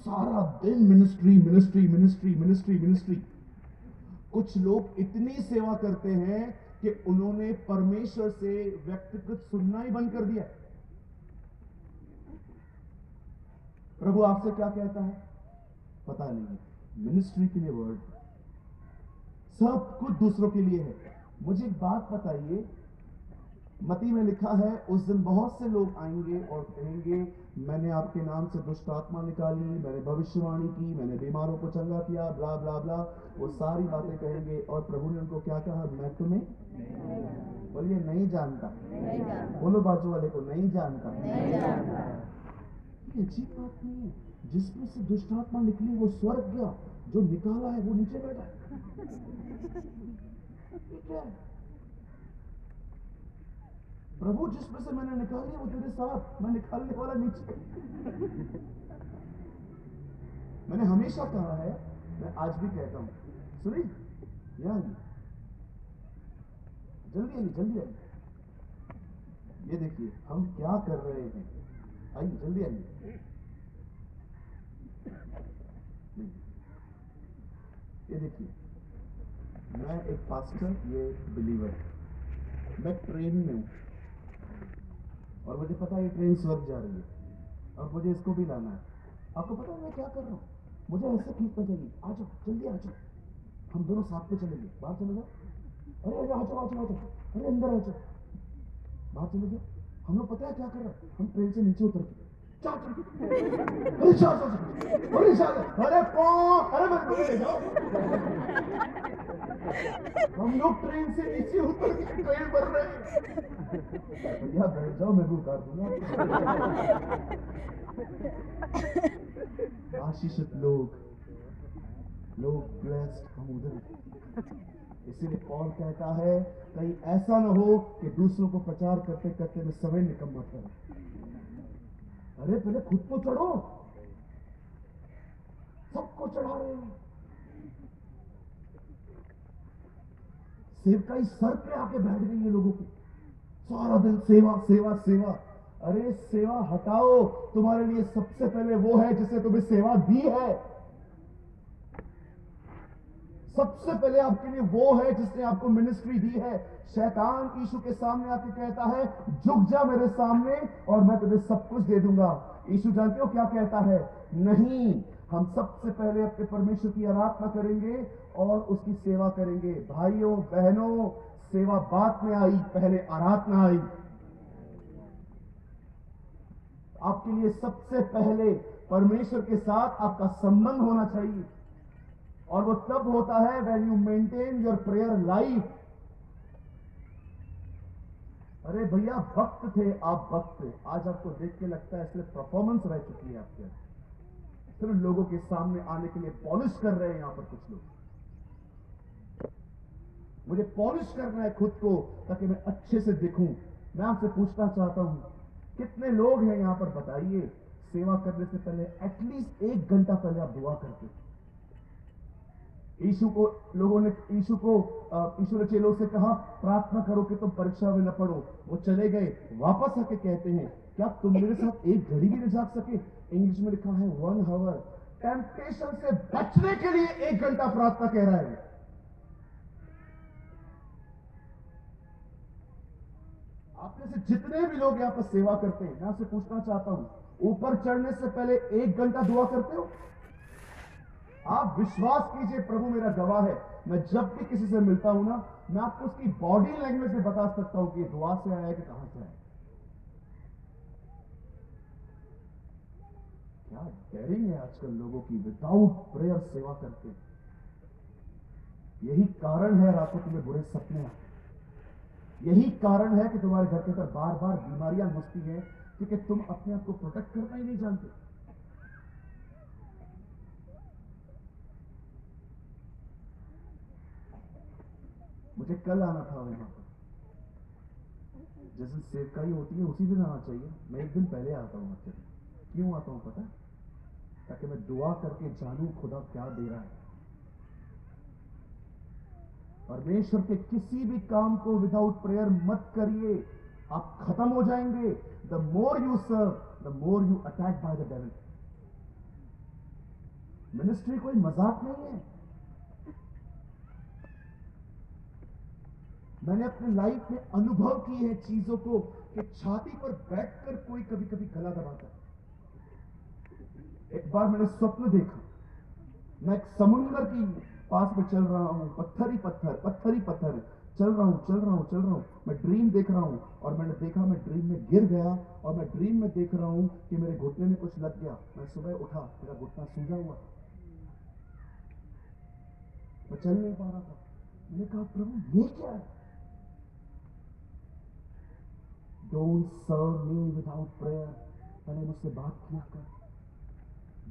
सारा दिन ministry ministry ministry ministry ministry. कुछ लोग इतनी सेवा करते हैं कि उन्होंने परमेश्वर से व्यक्तिगत सुनना ही बंद कर दिया। प्रभु आपसे क्या कहता है पता नहीं है। मिनिस्ट्री के लिए वर्ड, सब कुछ दूसरों के लिए है। मुझे एक बात बताइए, मती में लिखा है उस दिन बहुत से लोग आएंगे और कहेंगे मैंने आपके नाम से दुष्ट आत्मा निकाली, मैंने भविष्यवाणी की, मैंने बीमारों को चंगा किया, ब्ला ब्ला ब्ला, वो सारी बातें कहेंगे। और प्रभु ने उनको क्या कहा? मैं तुम्हें बोलिए नहीं जानता। बोलो बाजू वाले को, नहीं जानता। ये अजीब बात नहीं है? जिसमें से दुष्ट आत्मा निकली वो स्वर्ग गया, जो निकाला है वो नीचे बैठा है। ठीक है, प्रभु जिसमें से मैंने निकाली वो तेरे साथ, मैं निकालने वाला नीचे। मैंने हमेशा कहा है, मैं आज भी कहता हूं, सुनिए यहाँ जल्दी आइए, जल्दी आइए, ये देखिए हम क्या कर रहे हैं, आइए जल्दी आइए। ये देखिए, मैं एक पास्टर, ये बिलीवर, मैं ट्रेन में हूं और मुझे पता है ये ट्रेन स्वर्ग जा रही है और मुझे इसको भी लाना है। आपको पता है मैं क्या कर रहा हूं? मुझे ऐसे खींचना चाहिए, आ जाओ जल्दी आ जाओ, हम दोनों साथ में चलेंगे, बाहर चले जाओ, अरे आ जाओ आ जाओ आ जाओ, अरे अंदर आ जाओ, बाहर चले जाओ। हम लोग पता है क्या कर रहे हैं? हम ट्रेन से नीचे उतर के अरे ले जाओ। हम लोग ट्रेन से नीचे उतर के ट्रेन भर रहे हैं। भैया बैठ जाओ, मैं भी उतार दूंगा। आशीषित लोग ब्लेस्ड, हम उधर। इसीलिए पौल कहता है कहीं ऐसा ना हो कि दूसरों को प्रचार करते करते मैं समय निकम्मा करूं। अरे पहले खुद को चढ़ो, सबको चढ़ा रहे हो। सेवकाई सर पे आके बैठ गई है लोगों की, सारा दिन सेवा सेवा सेवा। अरे सेवा हटाओ, तुम्हारे लिए सबसे पहले वो है जिसने तुम्हें सेवा दी है। सबसे पहले आपके लिए वो है जिसने आपको मिनिस्ट्री दी है। शैतान यीशु के सामने आके कहता है झुक जा मेरे सामने और मैं तुझे सब कुछ दे दूंगा। यीशु जानते हो क्या कहता है? नहीं, हम सबसे पहले अपने परमेश्वर की आराधना करेंगे और उसकी सेवा करेंगे। भाइयों बहनों, सेवा बाद में आई, पहले आराधना आई। आपके लिए सबसे पहले परमेश्वर के साथ आपका संबंध होना चाहिए और वो तब होता है when you maintain your prayer life. अरे भैया भक्त थे आप, भक्त, आज आपको देख के लगता है इसलिए परफॉर्मेंस रह चुकी है आपके, सिर्फ लोगों के सामने आने के लिए पॉलिश कर रहे हैं यहां पर कुछ लोग। मुझे पॉलिश करना है खुद को ताकि मैं अच्छे से दिखूं। मैं आपसे पूछना चाहता हूं, कितने लोग हैं यहां पर, बताइए, सेवा करने से पहले एटलीस्ट 1 घंटा पहले आप दुआ करते? यीशु ने चेलों से कहा प्रार्थना करो कि तुम परीक्षा में न पड़ो। वो चले गए, वापस आके कहते हैं क्या तुम मेरे साथ 1 घड़ी भी न जाग सके? इंग्लिश में लिखा है 1 आवर। टेम्पटेशन से बचने के लिए 1 घंटा प्रार्थना कह रहा है। आप में से जितने भी लोग यहां पर सेवा करते हैं, मैं आपसे पूछना चाहता हूं, ऊपर चढ़ने से पहले 1 घंटा दुआ करते हो? आप विश्वास कीजिए, प्रभु मेरा गवाह है, मैं जब भी किसी से मिलता हूं ना, मैं आपको उसकी बॉडी लैंग्वेज से बता सकता हूं कि दुआ से आया है कि कहां से आया। क्या डेयरिंग है आजकल लोगों की, विदाउट प्रेयर सेवा करते। यही कारण है रातों तुम्हें बुरे सपने आते, यही कारण है कि तुम्हारे घर के अंदर बार बार बीमारियां घुसती हैं, क्योंकि तुम अपने आप को प्रोटेक्ट करना ही नहीं जानते। मुझे कल आना था वहां पर, जिस दिन सेवकाई होती है उसी दिन आना चाहिए। मैं 1 दिन पहले आता हूं आपके। क्यों आता हूं पता है? ताकि मैं दुआ करके जानूं खुदा क्या दे रहा है। परमेश्वर के किसी भी काम को विदाउट प्रेयर मत करिए, आप खत्म हो जाएंगे। The more you serve, the more you attack by the devil. Ministry कोई मजाक नहीं है। मैंने अपनी लाइफ में अनुभव की है चीजों को कि छाती पर बैठकर कोई कभी कभी गला दबाता। एक बार मैंने स्वप्न देखा, मैं एक समुंदर की पास में चल रहा हूं, पत्थर ही पत्थर, पत्थर ही पत्थर, चल रहा हूँ, मैं ड्रीम देख रहा हूँ, और मैंने देखा मैं ड्रीम में गिर गया, और मैं ड्रीम में देख रहा हूँ कि मेरे घुटने में कुछ लग गया। मैं सुबह उठा, मेरा घुटना सूजा हुआ था, मैं चल नहीं पा रहा था। मैंने कहा प्रभु ये क्या है? Don't serve me without prayer. पहले मुझसे बात किया कर।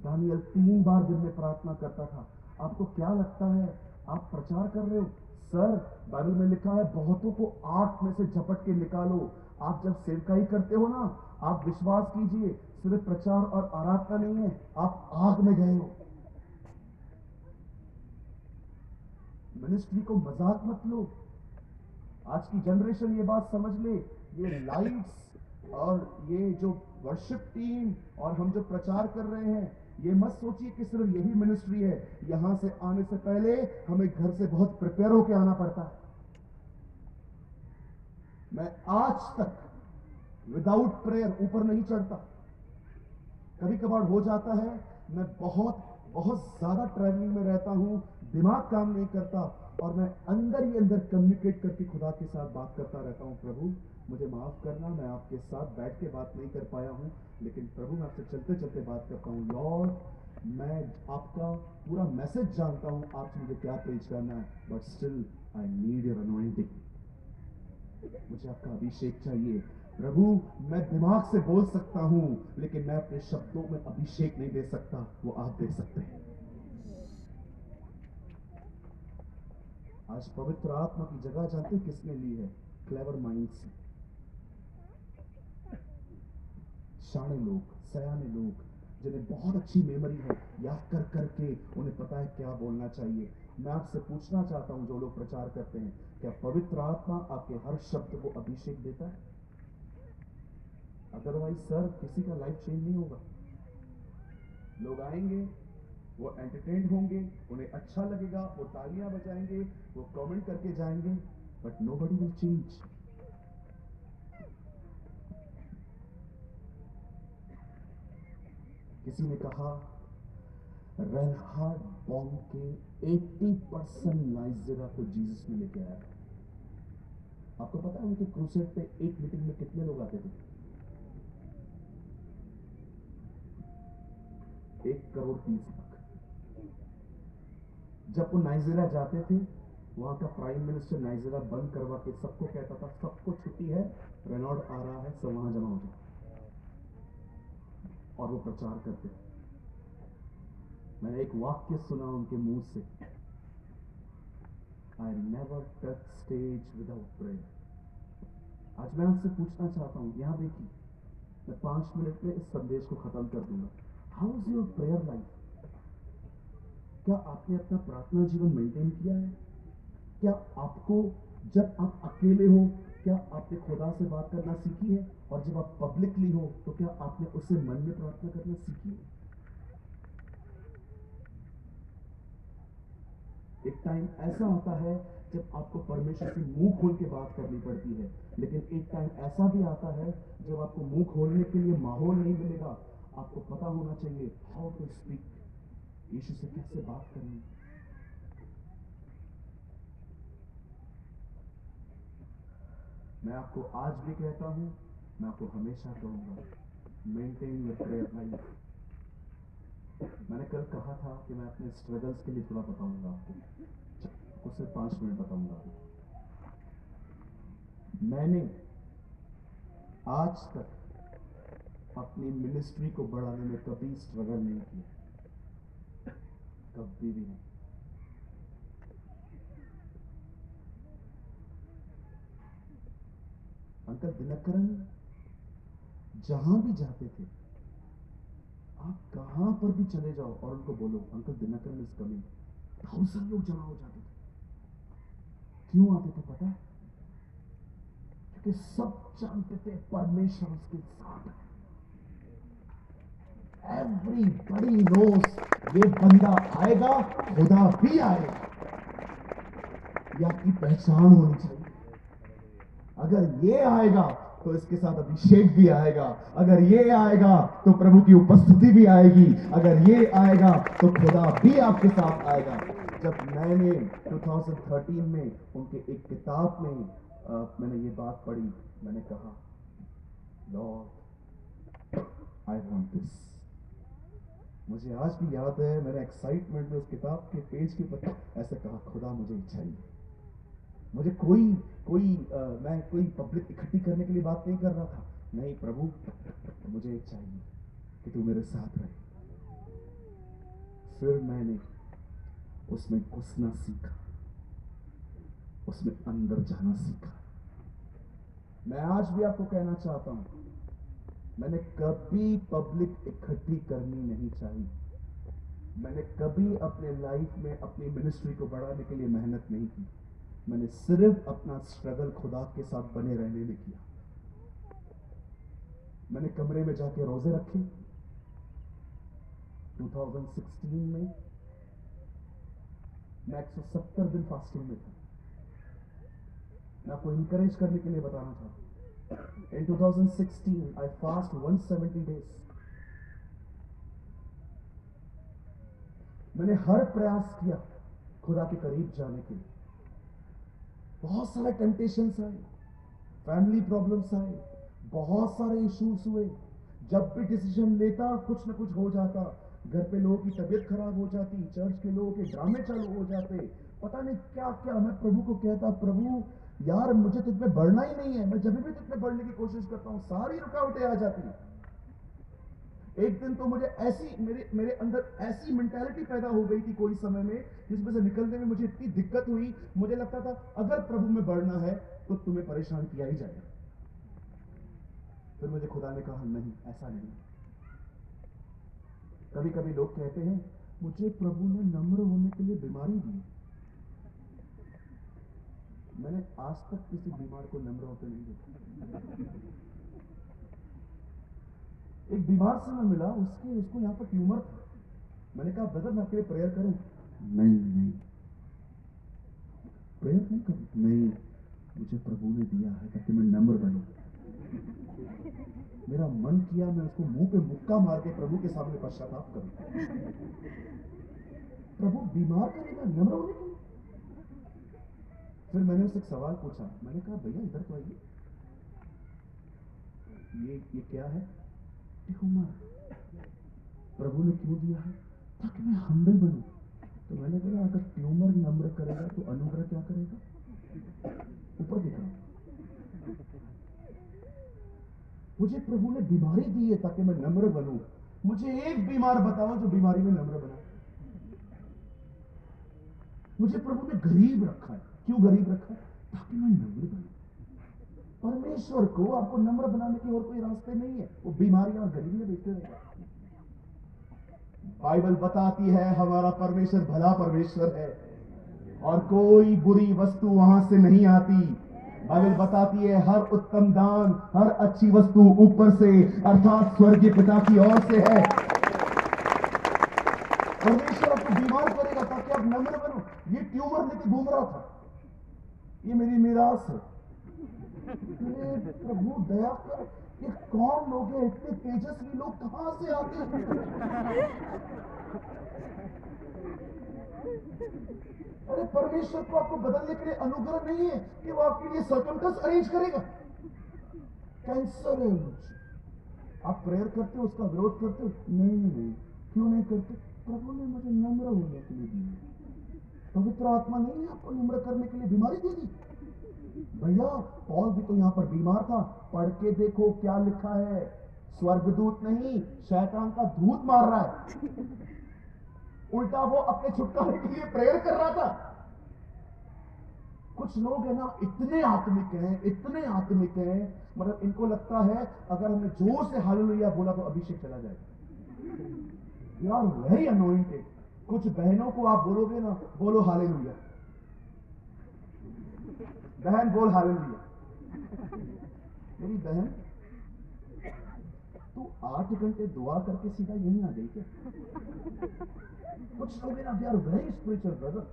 दानियल 3 बार दिन में प्रार्थना करता था। आपको क्या लगता है आप प्रचार कर रहे हो? सर, बाइबल में लिखा है बहुतों को आग में से झपट के निकालो। आप जब सेवकाई करते हो ना, आप विश्वास कीजिए, सिर्फ प्रचार और आराधना नहीं है, आप आग में गए हो। मिनिस्ट्री को मजाक मत लो। आज की जनरेशन ये बात समझ ले, ये लाइट्स और ये जो वर्शिप टीम और हम जो प्रचार कर रहे हैं, ये मत सोचिए कि सिर्फ यही मिनिस्ट्री है। यहां से आने से पहले हमें घर से बहुत प्रिपेयर होकर आना पड़ता है। मैं आज तक विदाउट प्रेयर ऊपर नहीं चढ़ता। कभी कभार हो जाता है, मैं बहुत ज्यादा ट्रैवलिंग में रहता हूं, दिमाग काम नहीं करता, और मैं अंदर ही अंदर कम्युनिकेट करके खुदा के साथ बात करता रहता हूं, प्रभु मुझे माफ करना, मैं आपके साथ बैठ के बात नहीं कर पाया हूं, लेकिन प्रभु मैं आपसे चलते चलते बात करता हूं। लॉर्ड, मैं आपका पूरा मैसेज जानता हूं, आपसे मुझे क्या प्रीच करना है, but still I need your anointing. मुझे आपका अभिषेक चाहिए। प्रभु, मैं दिमाग से बोल सकता हूं, लेकिन मैं अपने शब्दों में अभिषेक नहीं दे सकता, वो आप दे सकते हैं। आज पवित्र आत्मा की जगह जानते किसने ली है? क्लेवर माइंड्स से। शाणे लोग, सयाने लोग, जिन्हें बहुत अच्छी मेमोरी है, याद कर करके उन्हें पता है क्या बोलना चाहिए। मैं आपसे पूछना चाहता हूं, जो लोग प्रचार करते हैं, क्या पवित्र आत्मा आपके हर शब्द को अभिषेक देता है? अदरवाइज सर, किसी का लाइफ चेंज नहीं होगा। लोग आएंगे, वो एंटरटेन होंगे, उन्हें अच्छा लगेगा, वो तालियां बजाएंगे, वो कमेंट करके जाएंगे, बट नोबडी विल चेंज। किसी ने कहा रेनहार्ड बॉन्ग के 80% नाइजीरिया को जीसस में लेके आया। आपको पता है उनके क्रूसेड पे एक मीटिंग में कितने लोग आते थे? 1,30,00,000। जब वो नाइजीरिया जाते थे, वहां का प्राइम मिनिस्टर नाइजीरिया बंद करवा के सबको कहता था सबको छुट्टी है, रेनॉल्ड आ रहा है, सब वहां जमा हो जाए, और वो प्रचार करते। मैंने एक वाक्य सुना उनके मुंह से, I never touch stage without prayer. आज मैं आपसे पूछना चाहता हूं, यहां देखिए, मैं 5 मिनट में इस संदेश को खत्म कर दूंगा। How is your prayer life? क्या आपने अपना प्रार्थना जीवन मेंटेन किया है? क्या आपको, जब आप अकेले हो, क्या आपने खुदा से बात करना सीखी है? और जब आप पब्लिकली हो, तो क्या आपने उससे मन में प्रार्थना करना सीखी है? एक टाइम ऐसा आता है जब आपको परमेश्वर से मुंह खोल के बात करनी पड़ती है, लेकिन एक टाइम ऐसा भी आता है जब आपको मुंह खोलने के लिए माहौल नहीं मिलेगा। आपको पता होना चाहिए हाउ टू स्पीक, यीशु से कैसे बात करनी। मैं आपको आज भी कहता हूं, मैं आपको हमेशा कहूंगा, मेंटेन योर प्रेयर लाइफ। मैंने कल कहा था कि मैं अपने स्ट्रगल्स के लिए थोड़ा बताऊंगा आपको, सिर्फ 5 मिनट बताऊंगा। मैंने आज तक अपनी मिनिस्ट्री को बढ़ाने में कभी स्ट्रगल नहीं किया, कभी भी नहीं। अंकल दिनकरन जहां भी जाते थे, आप कहां पर भी चले जाओ और उनको बोलो अंकल दिनकरन इज कमिंग, 1000 लोग जमा हो जाते थे। क्यों आते थे पता है? क्योंकि सब जानते थे परमेश्वर उसके साथ है। एवरीबॉडी नोस ये बंदा आएगा, खुदा भी आएगा। ये आपकी पहचान होनी चाहिए। अगर ये आएगा तो इसके साथ अभिषेक भी आएगा, अगर ये आएगा तो प्रभु की उपस्थिति भी आएगी, अगर ये आएगा तो खुदा भी आपके साथ आएगा। जब मैंने 2013 में उनके एक किताब में मैंने ये बात पढ़ी, मैंने कहा लॉर्ड आई वांट दिस। मुझे आज भी याद है, मैंने एक्साइटमेंट में उस किताब के पेज के ऊपर ऐसे कहा, खुदा मुझे चाहिए। मुझे मैं कोई पब्लिक इकट्ठी करने के लिए बात नहीं कर रहा था। नहीं प्रभु, मुझे चाहिए कि तू मेरे साथ रहे। फिर मैंने उसमें घुसना सीखा, उसमें अंदर जाना सीखा। मैं आज भी आपको कहना चाहता हूं, मैंने कभी पब्लिक इकट्ठी करनी नहीं चाहिए। मैंने कभी अपने लाइफ में अपनी मिनिस्ट्री को बढ़ाने के लिए मेहनत नहीं की। मैंने सिर्फ अपना स्ट्रगल खुदा के साथ बने रहने में किया। मैंने कमरे में जाके रोजे रखे। 2016 में मैं 170 दिन फास्टिंग में था। मैं आपको इंकरेज करने के लिए बताना चाहता। In 2016 I fast 170 days. मैंने हर प्रयास किया खुदा के करीब जाने के लिए। बहुत सारे टेम्पटेशंस आए, फैमिली प्रॉब्लम्स आए, बहुत सारे इश्यूज हुए। जब भी डिसीजन लेता कुछ ना कुछ हो जाता। घर पे लोगों की तबीयत खराब हो जाती, चर्च के लोगों के ड्रामे चालू हो जाते, पता नहीं क्या क्या। मैं प्रभु को कहता, प्रभु यार मुझे तुझ में बढ़ना ही नहीं है। मैं जब भी तुझ में बढ़ने की कोशिश करता हूं सारी रुकावटें आ जाती हैं। एक दिन तो मुझे ऐसी मेरे अंदर ऐसी मेंटालिटी पैदा हो गई थी कोई समय में, जिसमें से निकलने में मुझे इतनी दिक्कत हुई। मुझे लगता था अगर प्रभु में बढ़ना है तो तुम्हें परेशान किया ही जाएगा। फिर मुझे खुदा ने कहा नहीं, ऐसा नहीं। कभी कभी लोग कहते हैं मुझे प्रभु ने नम्र होने के लिए बीमारी दी। मैंने आज तक किसी बीमार को नम्र होते नहीं देखा। एक बीमार से मैं मिला, उसको यहां पर ट्यूमर था। मैंने कहा ब्रदर मैं आपके लिए प्रेयर करूं? नहीं प्रेयर नहीं करूं। नहीं, मुझे प्रभु ने दिया है ताकि मैं नम्र बनूं। मेरा मन किया मैं उसको मुंह पे मुक्का मार के प्रभु के सामने पश्चाताप करूं। प्रभु बीमार करेगा नम्र होने के लिए? फिर मैंने उससे एक सवाल पूछा। मैंने कहा भैया इधर तो आइए, ये क्या है? ट्यूमर। प्रभु ने क्यों दिया है? ताकि मैं हम्बल बनूं। तो मैंने कहा अगर ट्यूमर नम्र करेगा तो अनुग्रह क्या करेगा? ऊपर दिखा। मुझे प्रभु ने बीमारी दी है ताकि मैं नम्र बनूं। मुझे एक बीमार बताओ जो बीमारी में नम्र बना। मुझे प्रभु ने गरीब रखा है। क्यों गरीब रखा है? ताकि मैं नम्र बनूं। परमेश्वर को आपको नम्र बनाने के और कोई रास्ते नहीं है। वो बीमारियां और गरीबी में बेचते रहेगा। बाइबल बताती है हमारा परमेश्वर भला परमेश्वर है और कोई बुरी वस्तु वहां से नहीं आती। बाइबल बताती है हर उत्तम दान, हर अच्छी वस्तु ऊपर से अर्थात स्वर्गीय पिता की ओर से है। परमेश्वर आपको बीमार करेगा ताकि आप नम्र बनो। ये ट्यूमर लेके घूम रहा था, ये मेरी मीरास है। प्रभु दया कर, ये कौन लोग हैं? इतने तेजस्वी लोग कहां से आते हैं? अरे परमेश्वर को आपको बदलने के लिए अनुग्रह नहीं है कि वो आपके लिए सर्कमस्टेंस अरेंज करेगा। कैंसर है मुझे, आप प्रेयर करते हो, उसका विरोध करते हो? नहीं, क्यों नहीं करते? प्रभु ने मुझे नम्र होने के लिए दी। पवित्र आत्मा नहीं है आपको नम्र करने के लिए बीमारी दे दी? भैया पौल भी तो यहां पर बीमार था। पढ़ के देखो क्या लिखा है। स्वर्गदूत नहीं, शैतान का दूत मार रहा है। उल्टा वो अपने छुटकारे के लिए प्रेयर कर रहा था। कुछ लोग है ना इतने आत्मिक हैं, मतलब इनको लगता है अगर हमने जोर से हालेलुया बोला तो अभिषेक चला जाएगा। You are very anointed. कुछ बहनों को आप बोलोगे ना, बोलो हालेलुया, बहन बोल हालेलुया। मेरी बहन तू 8 घंटे दुआ करके सीधा यहीं आ गई क्या? कुछ लोग ना they are very spiritual brother,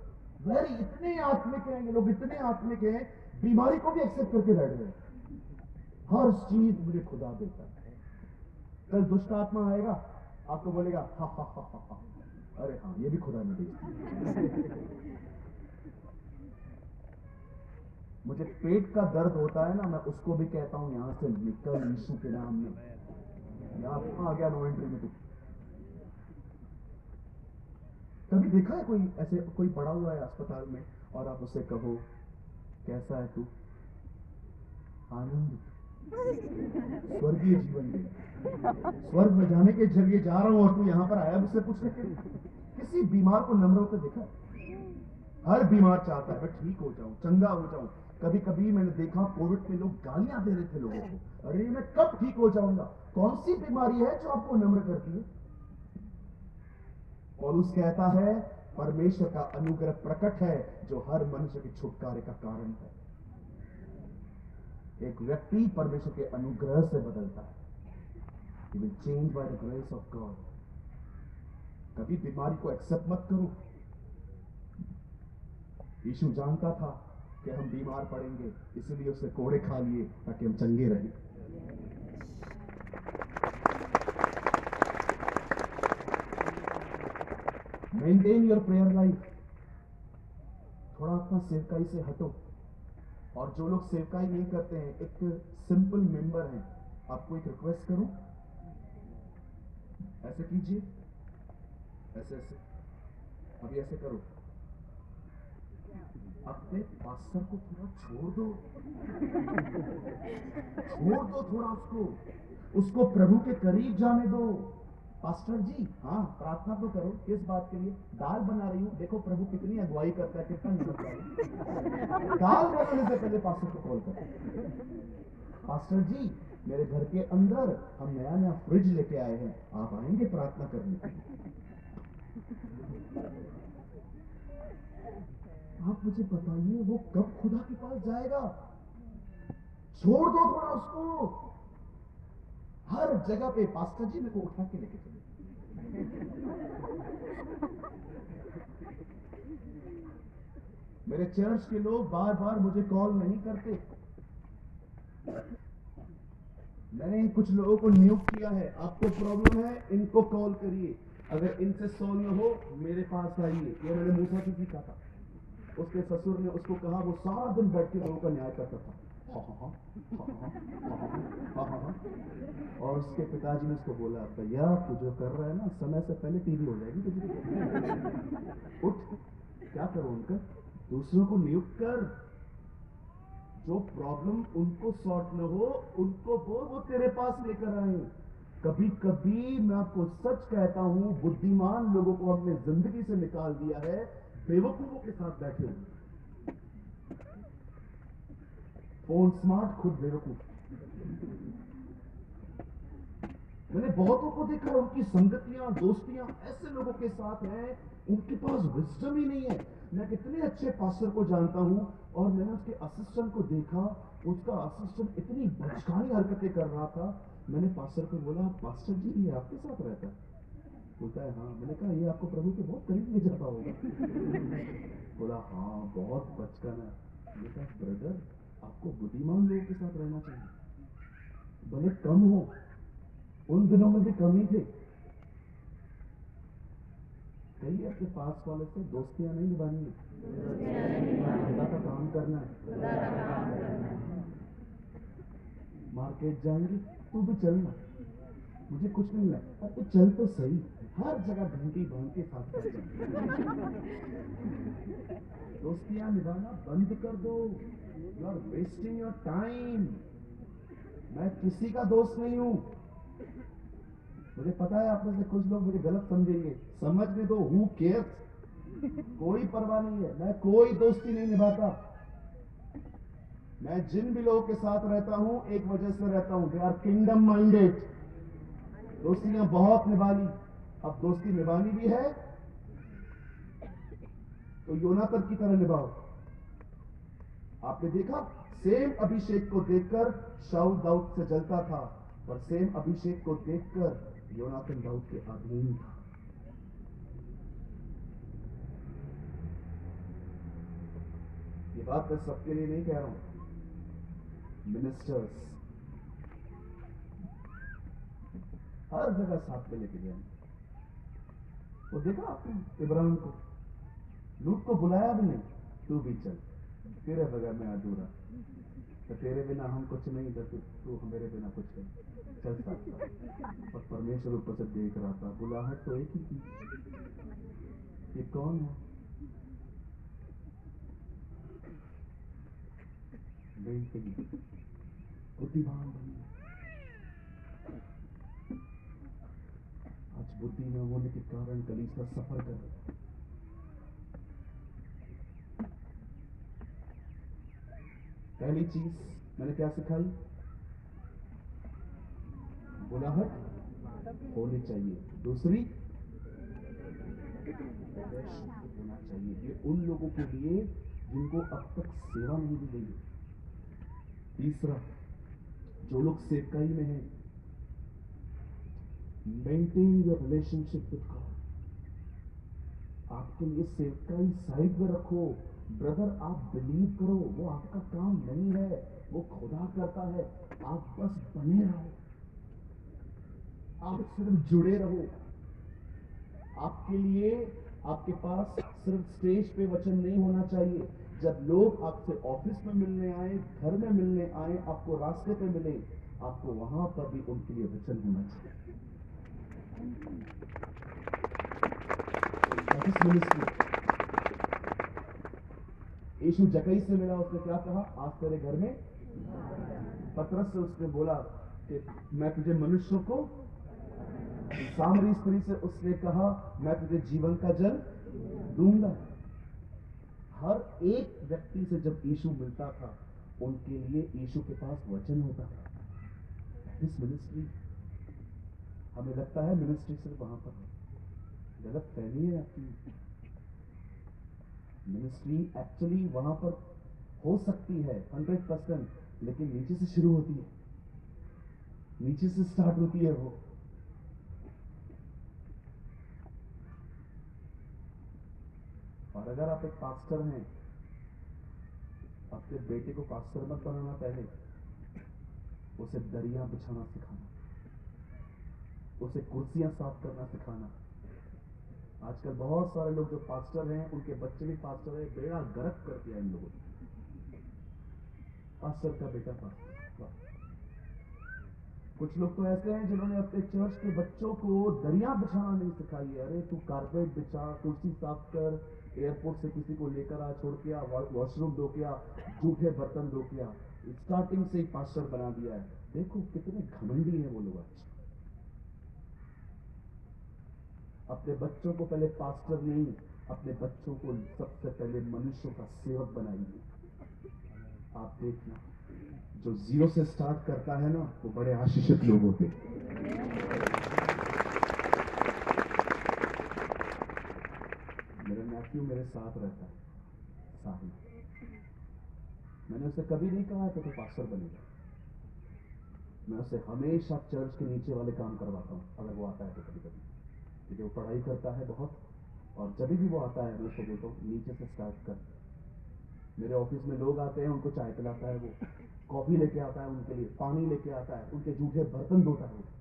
very, इतने आत्मिक हैं ये लोग, इतने आत्मिक हैं, बीमारी को भी एक्सेप्ट करके बैठ गए। हर चीज मुझे खुदा देता है। कल दुष्ट आत्मा आएगा आपको बोलेगा हा हा हा हा हा, अरे हाँ, ये भी खुदा ने दी। मुझे पेट का दर्द होता है ना, मैं उसको भी कहता हूं यहां से निकल यीशु के नाम में। यहां आ गया नो एंट्री में। कभी देखा है कोई ऐसे, कोई पड़ा हुआ है अस्पताल में और आप उससे कहो कैसा है तू? आनंद, स्वर्गीय जीवन में, स्वर्ग में जाने के जरिए जा रहा हूं और तू यहां पर आया मुझसे पूछने के लिए? किसी बीमार को नम्र होकर देखा? हर बीमार चाहता है मैं ठीक हो जाऊं, चंगा हो जाऊं। कभी कभी मैंने देखा कोविड में लोग गालियां दे रहे थे लोगों को, अरे मैं कब ठीक हो जाऊंगा। कौन सी बीमारी है जो आपको नम्र करती है? पौलुस कहता है परमेश्वर का अनुग्रह प्रकट है जो हर मनुष्य के छुटकारे का कारण है। एक व्यक्ति परमेश्वर के अनुग्रह से बदलता है। He will change by the grace of God. कभी बीमारी को एक्सेप्ट मत करो। यीशु जानता था कि हम बीमार पड़ेंगे, इसलिए उसने कोड़े खा लिए ताकि हम चंगे रहें। Maintain your prayer life. थोड़ा अपना सेवकाई से हटो। और जो लोग सेवकाई नहीं करते हैं, एक सिंपल मेंबर हैं, आपको एक रिक्वेस्ट करूं, ऐसे कीजिए, ऐसे ऐसे, अभी ऐसे करो। अपने पास्टर को थोड़ा छोड़ दो, छोड़ दो थोड़ा उसको प्रभु के करीब जाने दो। पास्टर जी, हाँ प्रार्थना तो करो। किस बात के लिए? दाल बना रही हूं, देखो प्रभु कितनी अगुवाई करता है, कितना नमक डालो। दाल बनाने से पहले पास्टर को कॉल करो। पास्टर जी, मेरे घर के अंदर हम नया नया फ्रिज लेके आए हैं, आप आएंगे प्रार्थना करने के लिए? आप मुझे बताइए वो कब खुदा के पास जाएगा? छोड़ दो थोड़ा उसको। हर जगह पे पास्टर जी मेरे को उठा के लेके चले। मेरे चर्च के लोग बार बार मुझे कॉल नहीं करते। मैंने कुछ लोगों को नियुक्त किया है, आपको प्रॉब्लम है इनको कॉल करिए, अगर इनसे सॉल्व न हो मेरे पास आइए। ये मैंने मूसा से सीखा था। उसके ससुर ने उसको कहा, वो सारा दिन बैठ के लोगों का न्याय करता था। और उसके पिताजी ने उसको बोला, भैया तू जो कर रहा है ना, समय से पहले टीवी हो जाएगी तुझे। उठ, क्या करो उनका, दूसरों को नियुक्त कर। जो प्रॉब्लम उनको सॉर्ट न हो उनको बोल वो तेरे पास लेकर आए। कभी कभी मैं आपको सच कहता हूं, बुद्धिमान लोगों को हमने जिंदगी से निकाल दिया है, बेवकूफों के साथ बैठे हुए। फोन स्मार्ट, खुद बेवकूफ। मैंने बहुतों को देखा, उनकी संगतियां दोस्तियां ऐसे लोगों के साथ हैं, उनके पास विजडम ही नहीं है। मैं कितने अच्छे पास्टर को जानता हूं और मैंने उसके असिस्टेंट को देखा, उसका असिस्टेंट इतनी बचकानी हरकतें कर रहा था। मैंने पास्टर को बोला, पास्टर जी ये आपके साथ रहता है? बोलता है हाँ। मैंने कहा ये आपको प्रभु के बहुत करीब ले जाता होगा। बोला हाँ बहुत बचकाना है। मैंने कहा ब्रदर, आपको बुद्धिमान लोगों के साथ रहना चाहिए, भले कम हो। उन दिनों में भी कम ही थे। कहिए आपके पास वाले से दोस्तियां नहीं निभानी है, खुदा का काम करना है। मार्केट जाएंगे तू भी चलना, मुझे कुछ नहीं है, अब तो चल तो सही। हर जगह घंटी बांध के साथ कर दोस्तियां निभाना बंद कर दो। You are wasting your time. मैं किसी का दोस्त नहीं हूं। मुझे पता है आप में से कुछ लोग मुझे गलत समझेंगे, समझने दो। हु केयर्स, कोई परवाह नहीं है। मैं कोई दोस्ती नहीं निभाता। मैं जिन भी लोगों के साथ रहता हूं एक वजह से रहता हूं, दे आर किंगडम माइंडेड। दोस्तियां बहुत निभा ली, अब दोस्ती निभानी भी है तो योनातन की तरह निभाओ। आपने देखा, सेम अभिषेक को देखकर शाऊल दाऊद से जलता था, पर सेम अभिषेक को देखकर योनातन दाऊद के अधीन था। ये बात मैं सबके लिए नहीं कह रहा हूं। मिनिस्टर्स हर जगह साथ में लेके जाएंगे। वो देखा आपने इब्राहिम को, लूत को बुलाया भी नहीं, तू भी चल, तेरे बगैर मैं अधूरा, तो तेरे बिना हम कुछ नहीं, तो तू मेरे बिना कुछ नहीं, चल साथ साथ। और परमेश्वर ऊपर से देख रहा था, बुलाहट तो एक ही थी, ये कौन है? बेटी बुद्धिमान बनी। आज बुद्धि न होने के कारण कलीसिया सफर कर रहा है। पहली चीज मैंने क्या सिखाई? बुलाहट होनी चाहिए। दूसरी, होना चाहिए। ये उन लोगों के लिए जिनको अब तक सेवा नहीं दी गई। तीसरा, जो लोग सेवकाई में हैं, maintain your relationship with God. आपके लिए सेवकाई साइड में रखो। ब्रदर, आप बिलीव करो, वो आपका काम नहीं है, वो खुदा करता है। आप बस बने रहो, आप सिर्फ जुड़े रहो। आपके लिए, आपके पास सिर्फ स्टेज पे वचन नहीं होना चाहिए। जब लोग आपसे ऑफिस में मिलने आए, घर में मिलने आए, आपको रास्ते पे मिले, आपको वहां पर भी उनके लिए वचन होना चाहिए। यीशु जकई से मिला, उसने क्या कहा? आज तेरे घर में। पतरस से उसने बोला कि मैं तुझे मनुष्यों को, सामरी स्त्री से उसने कहा मैं तुझे जीवन का जल दूंगा। हर एक व्यक्ति से जब यीशु मिलता था, उनके लिए यीशु के पास वचन होता था। That is ministry. हमें लगता है मिनिस्ट्री सिर्फ वहां पर है, गलत फहमी है आपकी। मिनिस्ट्री एक्चुअली वहां पर हो सकती है 100%, लेकिन नीचे से शुरू होती है, नीचे से स्टार्ट होती है वो। और अगर आप एक पास्टर हैं, अपने बेटे को पास्टर मत बनाना, पहले उसे दरिया बिछाना सिखाना, उसे कुर्सियां साफ करना सिखाना। आजकल बहुत सारे लोग जो पास्टर हैं, उनके बच्चे भी पास्टर हैं, बेड़ा गर्क कर दिया इन लोगों ने। पास्टर का बेटा पास्टर। कुछ लोग तो ऐसे हैं जिन्होंने अपने चर्च के बच्चों को दरिया बिछाना नहीं सिखाई है। अरे तू कारपेट बिछा, कुर्सी साफ कर, एयरपोर्ट से किसी को लेकर आ, छोड़ के आ, वॉशरूम धो के आ, झूठे बर्तन धो के आ। स्टार्टिंग से ही पास्टर बना दिया है। देखो कितने घमंडी हैं वो लोग। अपने बच्चों को पहले पास्टर नहीं, अपने बच्चों को सबसे पहले मनुष्यों का सेवक बनाइए। आप देखना, जो जीरो से स्टार्ट करता है ना, वो बड़े आशीषित लोग होते हैं। मेरा नेफ्यू मेरे साथ रहता है, साहिल। मैंने उसे कभी नहीं कहा कि तू पास्टर बनेगा। मैं उसे हमेशा चर्च के नीचे वाले काम करवाता हूँ, अगर वो आता है तो कभी कभी, क्योंकि वो पढ़ाई करता है बहुत। और जब भी वो आता है मैं उसको बोलता हूँ नीचे से स्टार्ट कर। मेरे ऑफिस में लोग आते हैं, उनको चाय पिलाता है, वो कॉफी लेके आता है, उनके लिए पानी लेके आता है, उनके जूठे बर्तन धोता है।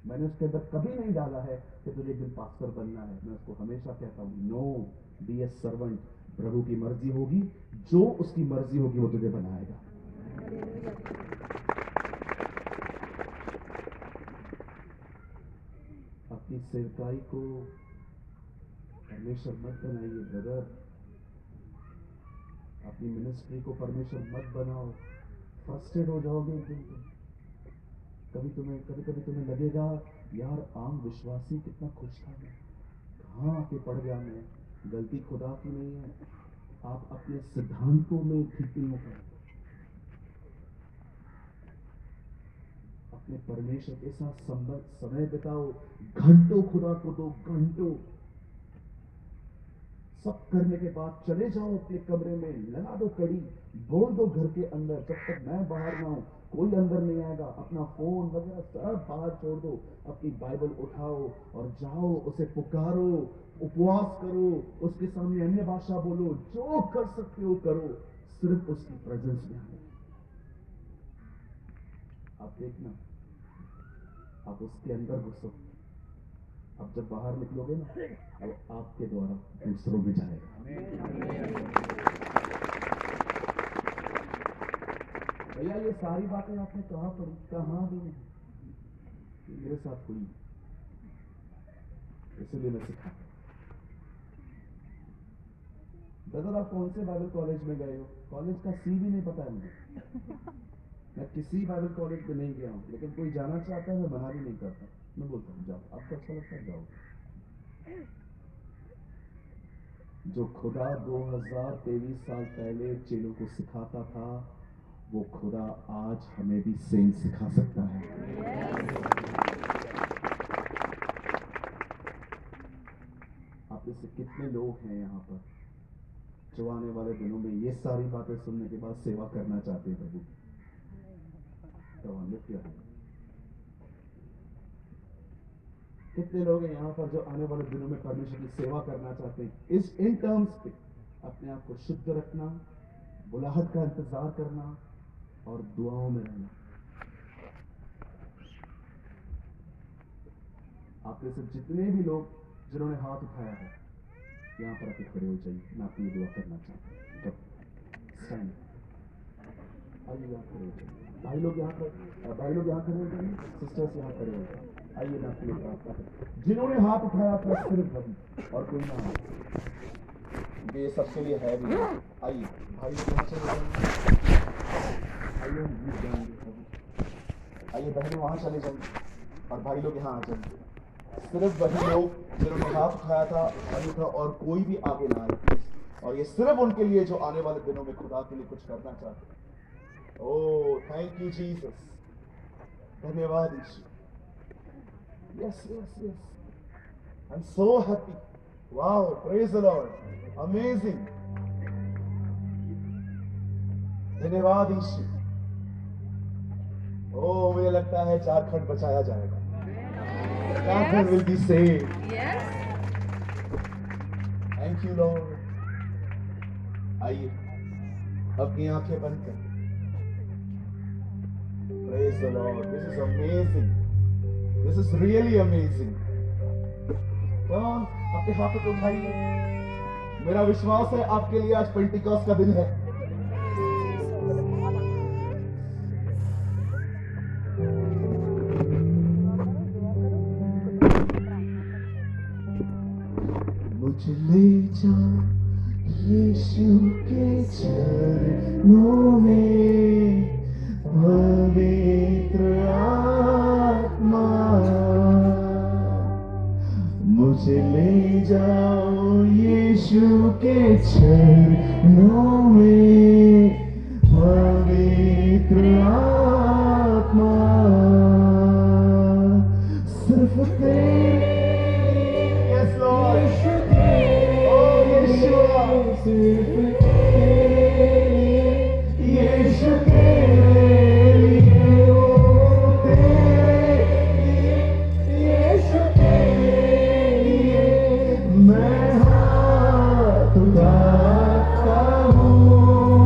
मैंने उसके अंदर कभी नहीं डाला है कि तुझे एक दिन पास्टर बनना है। मैं उसको हमेशा कहता हूँ, नो, बी ए सर्वेंट। प्रभु की मर्जी होगी, जो उसकी मर्जी होगी वो तुझे बनाएगा। अपनी सेवकाई को परमेश्वर मत बनाइए ब्रदर, अपनी मिनिस्ट्री को परमेश्वर मत बनाओ। फ्रस्ट्रेट हो जाओगे एक दिन तुम। कभी कभी तुम्हें लगेगा, यार आम विश्वासी कितना खुश था, मैं कहां आके पड़ गया। मैं, गलती खुदा की नहीं है, आप अपने सिद्धांतों में ठीक नहीं हो पाए। अपने परमेश्वर के साथ समय बिताओ, घंटों खुदा को दो, घंटों। सब करने के बाद चले जाओ अपने कमरे में, लगा दो कड़ी, बोल दो घर के अंदर, जब तक मैं बाहर ना हूं कोई अंदर नहीं आएगा। अपना फोन वगैरह सब बाहर छोड़ दो, अपनी बाइबल उठाओ और जाओ, उसे पुकारो, उपवास करो, उसके सामने अन्य भाषा बोलो, जो कर सकते हो करो, सिर्फ उसकी प्रेजेंस में आने। आप देखना, आप उसके अंदर घुसो, अब जब बाहर निकलोगे ना, अब आपके द्वारा दूसरों में जाएगा। भैया ये सारी बातें आपने कहाँ पढ़ी? कहाँ भी नहीं, मेरे साथ हुई, इसलिए मैं सिखा। ब्रदर आप कौन से बाइबल कॉलेज में गए हो? कॉलेज का सी भी नहीं पता है मुझे। मैं किसी बाइबल कॉलेज में नहीं गया हूँ, लेकिन कोई जाना चाहता है मैं मना भी नहीं करता। मैं बोलता हूँ जाओ, आपको अच्छा लगता है जाओ। जो खुदा 2023 साल पहले चेलों को सिखाता था, वो खुदा आज हमें भी सेम सिखा सकता है। आप में से कितने लोग हैं यहाँ पर जो आने वाले दिनों में ये सारी बातें सुनने के बाद सेवा करना चाहते हैं प्रभु? कितने लोग हैं यहाँ पर जो आने वाले दिनों में परमेश्वर की सेवा करना चाहते हैं? इन टर्म्स पे अपने आप को शुद्ध रखना, बुलाहट का इंतजार करना और दुआओं में रहना। आप में से जितने भी लोग जिन्होंने हाथ उठाया है, यहाँ पर आके खड़े हो जाइए, मैं आपके लिए दुआ करना चाहता हूँ। आइए यहाँ खड़े हो जाइए, भाई लोग यहाँ खड़े हो जाइए, सिस्टर्स यहाँ खड़े हो जाइए। आइए मैं आपके लिए प्रार्थना करूँ। जिन्होंने हाथ उठाया अपना सिर्फ वही और कोई ना आए, ये सबके लिए है भी। आइए भाई लोग यहाँ चले जाएंगे, आइए हम गीत गाएंगे प्रभु। आइए बहनें वहाँ चले जाएंगे और भाई लोग यहाँ आ जाएंगे। सिर्फ वही लोग जिन्होंने हाथ उठाया था वही था, और कोई भी आगे ना आए प्लीज। और ये सिर्फ उनके लिए जो आने वाले दिनों में खुदा के लिए कुछ करना चाहते हैं। ओह थैंक यू जीसस, धन्यवाद यीशु। Yes yes yes, I am so happy. Wow, praise the Lord, amazing, धन्यवाद यीशु। ओह मुझे लगता है झारखंड बचाया जाएगा। Yes. Will be saved. Yes. Thank you, Lord. आइए अपनी आंखें बंद कर। Praise the Lord. This is amazing. This is really amazing. Come on, अपने हाथों को उठाइए। मेरा विश्वास है आपके लिए आज पेंटिकॉस्ट का दिन है। मुझे ले जा यीशु के चरणों में, पवित्र आत्मा। मुझे ले जाओ यीशु के चरणों में, पवित्र आत्मा। सिर्फ तेरे यीशु के लिए, यीशु के लिए मैं हाथ उठाता हूँ।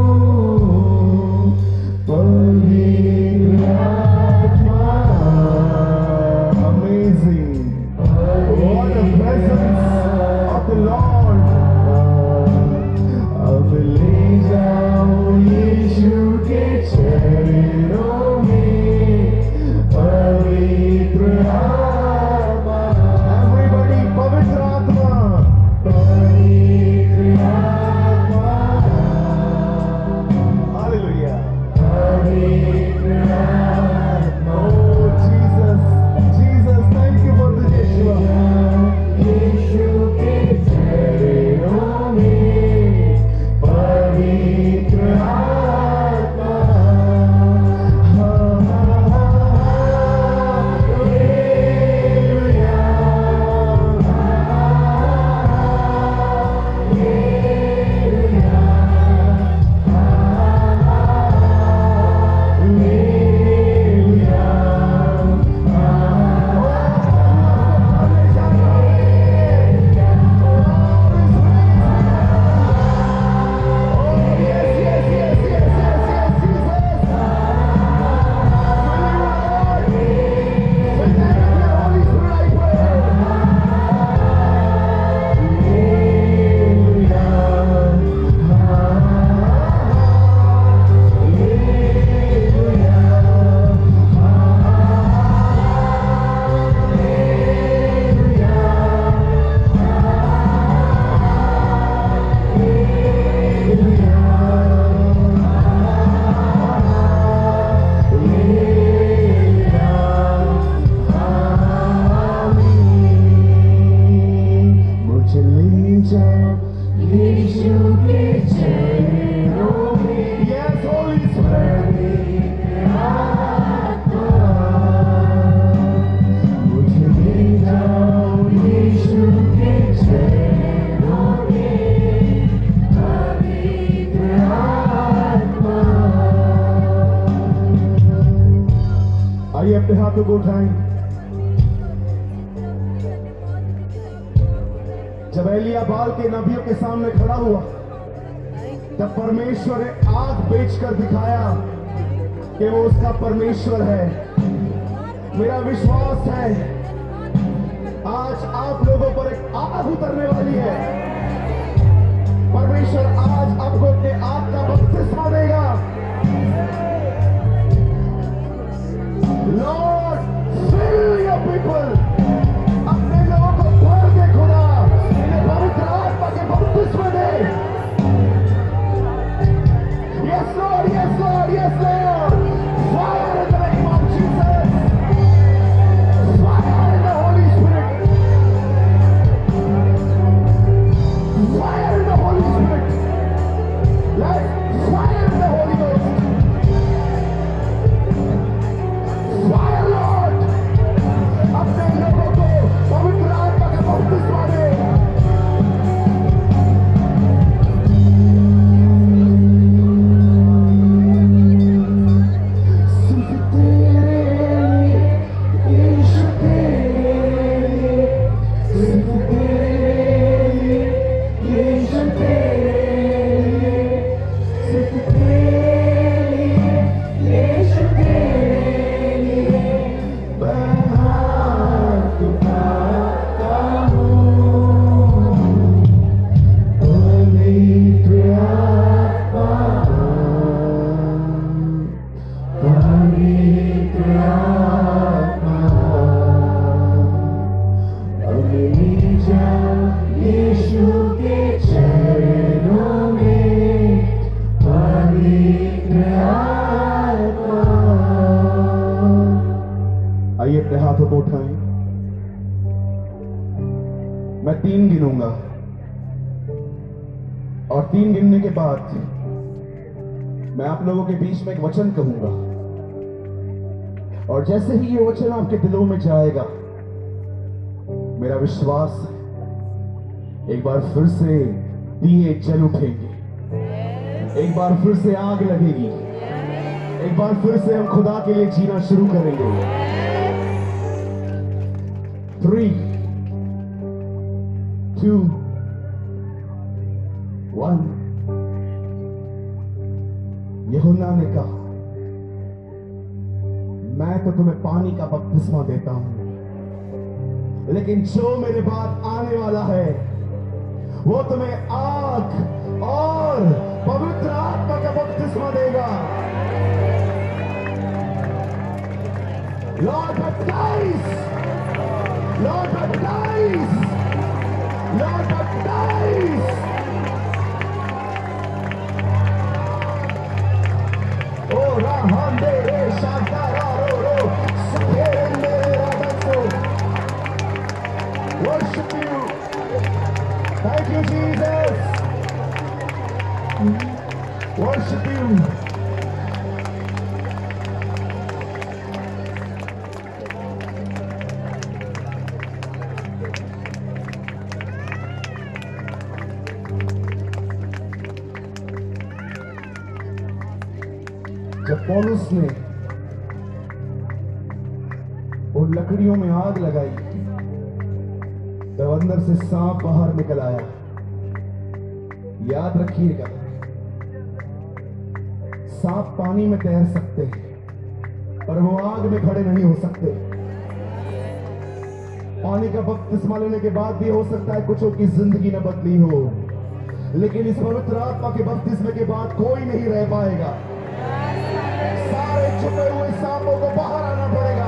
हाथों को उठाएं। जब एलिया बाल के नबियों के सामने खड़ा हुआ, तब परमेश्वर ने आग बेचकर दिखाया कि वो उसका परमेश्वर है। मेरा विश्वास है आज आप लोगों पर एक आग उतरने वाली है। परमेश्वर आज आपको अपने आग का बपतिस्मा देगा। लॉर्ड फिल योर पीपल, अपने लोगों को भर दे खुदा, इन्हें पवित्र आत्मा के बपतिस्मा दे। Yes lord, yes lord, yes lord. Fire in the name of Jesus, fire in the holy spirit, fire in the holy spirit, let's fire in the holy ghost, fire lord, अपने लोगों को पवित्र आत्मा का बपतिस्मा दे। आइए अपने हाथों को उठाएं। मैं 3 गिनूंगा और 3 गिनने के बाद मैं आप लोगों के बीच में एक वचन कहूंगा, और जैसे ही ये वचन आपके दिलों में जाएगा, मेरा विश्वास है एक बार फिर से दिए जल उठेंगे, एक बार फिर से आग लगेगी, एक बार फिर से हम खुदा के लिए जीना शुरू करेंगे। 3, 2, 1। यूहन्ना ने कहा, मैं तो तुम्हें पानी का बपतिस्मा देता हूं, लेकिन जो मेरे बाद आने वाला है वो तुम्हें आग और पवित्र आत्मा का बपतिस्मा देगा। Lord baptize, lord baptize, lord baptize. ओ राहंदे रे शांतारा रो रो सुखेरंदे राबसो। Worship you. Thank you, Jesus. Worship you. जब पौलुस ने उन लकड़ियों में आग लगाई, तब अंदर से सांप बाहर निकल आया। याद रखिएगा, सांप पानी में तैर सकते हैं, पर वो आग में खड़े नहीं हो सकते। पानी का बपतिस्मा लेने के बाद भी हो सकता है कुछों की जिंदगी न बदली हो, लेकिन इस पवित्र आत्मा के बपतिस्मे के बाद कोई नहीं रह पाएगा। सारे छुपे हुए सांपों को बाहर आना पड़ेगा।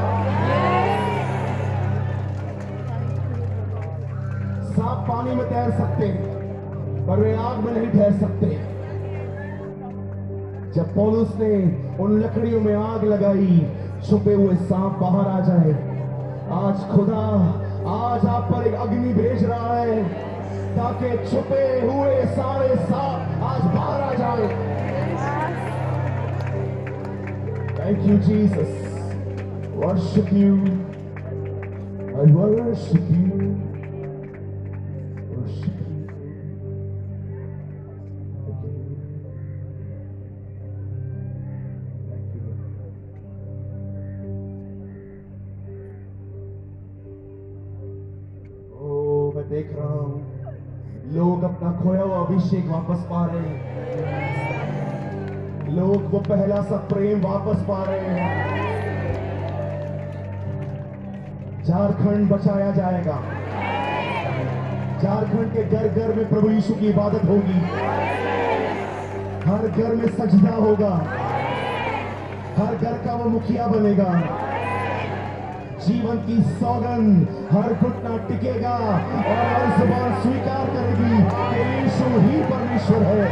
सांप पानी में तैर सकते हैं, पर वे आग में नहीं ठहर सकते। जब पौलुस ने उन लकड़ियों में आग लगाई, छुपे हुए सांप बाहर आ जाए। आज खुदा आज आप पर एक अग्नि भेज रहा है, ताकि छुपे हुए सारे सांप आज बाहर आ जाए। Thank you, Jesus. Worship you. I worship you. Worship you. Thank you. देख रहा हूं, लोग अपना खोया हुआ अभिषेक वापस पा रहे हैं, लोग वो पहला सा प्रेम वापस पा रहे हैं। झारखंड बचाया जाएगा। झारखंड के घर घर में प्रभु यीशु की इबादत होगी, हर घर में सजदा होगा, हर घर का वो मुखिया बनेगा। जीवन की सौगंध, हर घुटना टिकेगा और हर जुबान स्वीकार करेगी कि यीशु ही परमेश्वर है।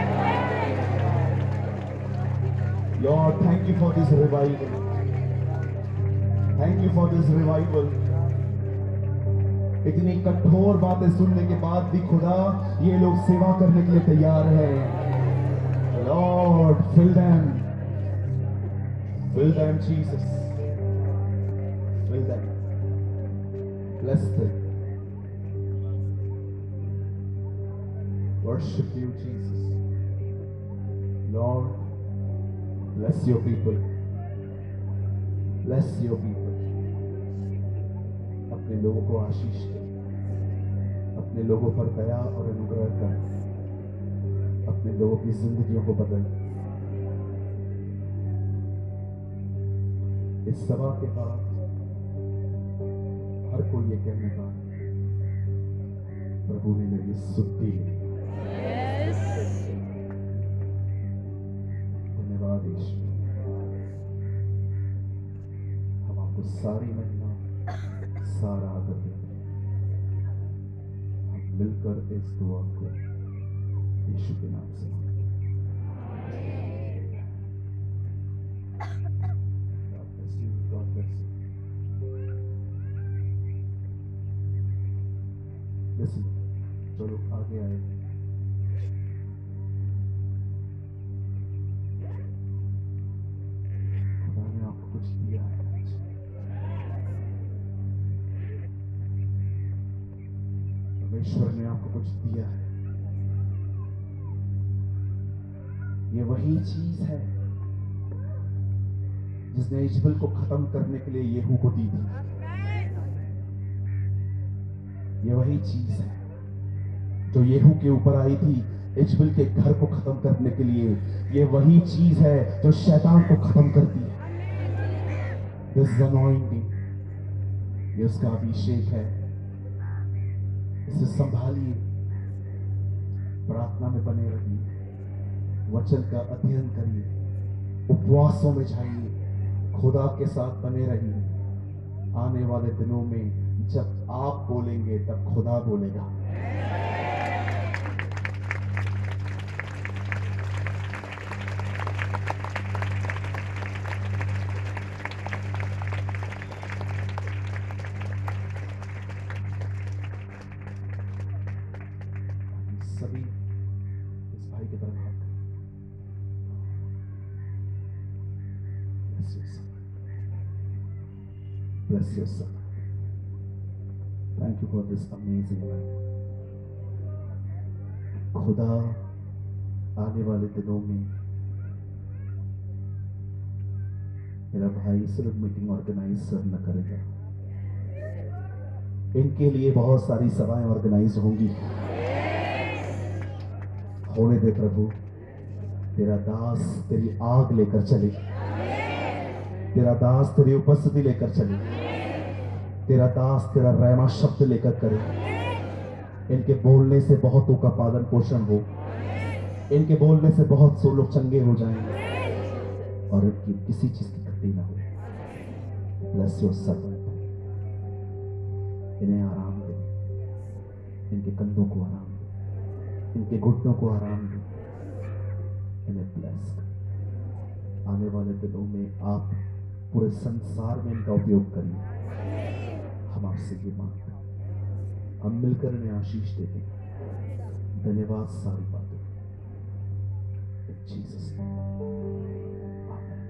Lord, thank you for this revival, thank you for this revival. इतनी कठोर बातें सुनने के बाद भी खुदा ये लोग सेवा करने के लिए तैयार है। Lord, fill them Jesus, fill them, bless them, worship you Jesus. Lord, bless your people, bless your people. अपने लोगों को आशीष दे, अपने लोगों पर दया और अनुग्रह कर, अपने लोगों की जिंदगियों को बदल। इस सभा के बाद हर कोई ये कहने का, प्रभु ने मेरी सुधि ली। धन्यवाद यीशु। हम आपको सारी महिमा, सारा आदर देते हैं। हम मिलकर इस दुआ को यीशु के नाम से God bless you. Listen, जो लोग आगे आए, खुदा ने आपको कुछ दिया है। परमेश्वर ने आपको कुछ दिया है। ये वही चीज है जिसने इजबल को खत्म करने के लिए येहू को दी थी। ये वही चीज है जो येहू के ऊपर आई थी इजबल के घर को खत्म करने के लिए। ये वही चीज है जो शैतान को खत्म करती है। दिस अनॉइंटिंग, ये उसका अभिषेक है। इसे संभालिए, प्रार्थना में बने रहिए, वचन का अध्ययन करिए, उपवासों में जाइए, खुदा के साथ बने रहिए। आने वाले दिनों में जब आप बोलेंगे तब खुदा बोलेगा। सभी इस भाई की तरफ हाथ करें। Bless your son. Thank you for this amazing life. खुदा आने वाले दिनों में मेरा भाई सिर्फ मीटिंग ऑर्गेनाइज न करेगा, इनके लिए बहुत सारी सभाएं ऑर्गेनाइज होंगी। होने दे प्रभु, तेरा दास तेरी आग लेकर चले, तेरा दास तेरी उपस्थिति लेकर चले, तेरा दास तेरा रहमा शब्द लेकर करे। इनके बोलने से बहुतों का पालन पोषण हो, इनके बोलने से बहुत से लोग चंगे हो जाएंगे और इनकी किसी चीज की कमी ना हो। ब्लेस योर सर्वेंट, इन्हें आराम दे, इनके कंधों को आराम दे, इनके घुटनों को आराम दे, इन्हें ब्लेस कर। आने वाले दिनों में आप पूरे संसार में इनका उपयोग करिए। हम आपसे ये मांगते हैं, हम मिलकर इन्हें आशीष देते हैं। धन्यवाद सारी बातों इन जीसस नेम, आमीन।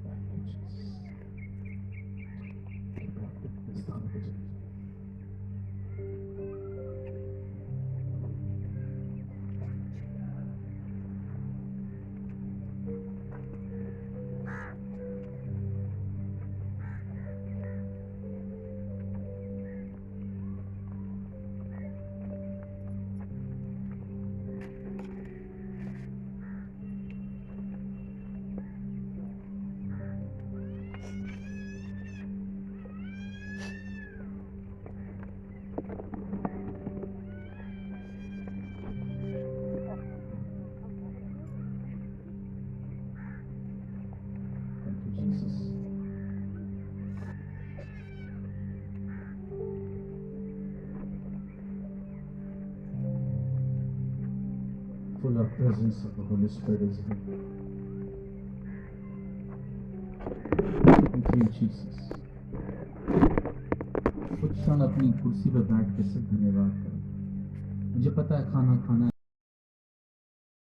Thank you Jesus. इस स्थान पे चलिए। The presence of the Holy Spirit is here. Thank you, Jesus. कुछ क्षण अपनी कुर्सी पर बैठ के सिर्फ धन्यवाद करें। मुझे पता है खाना खाना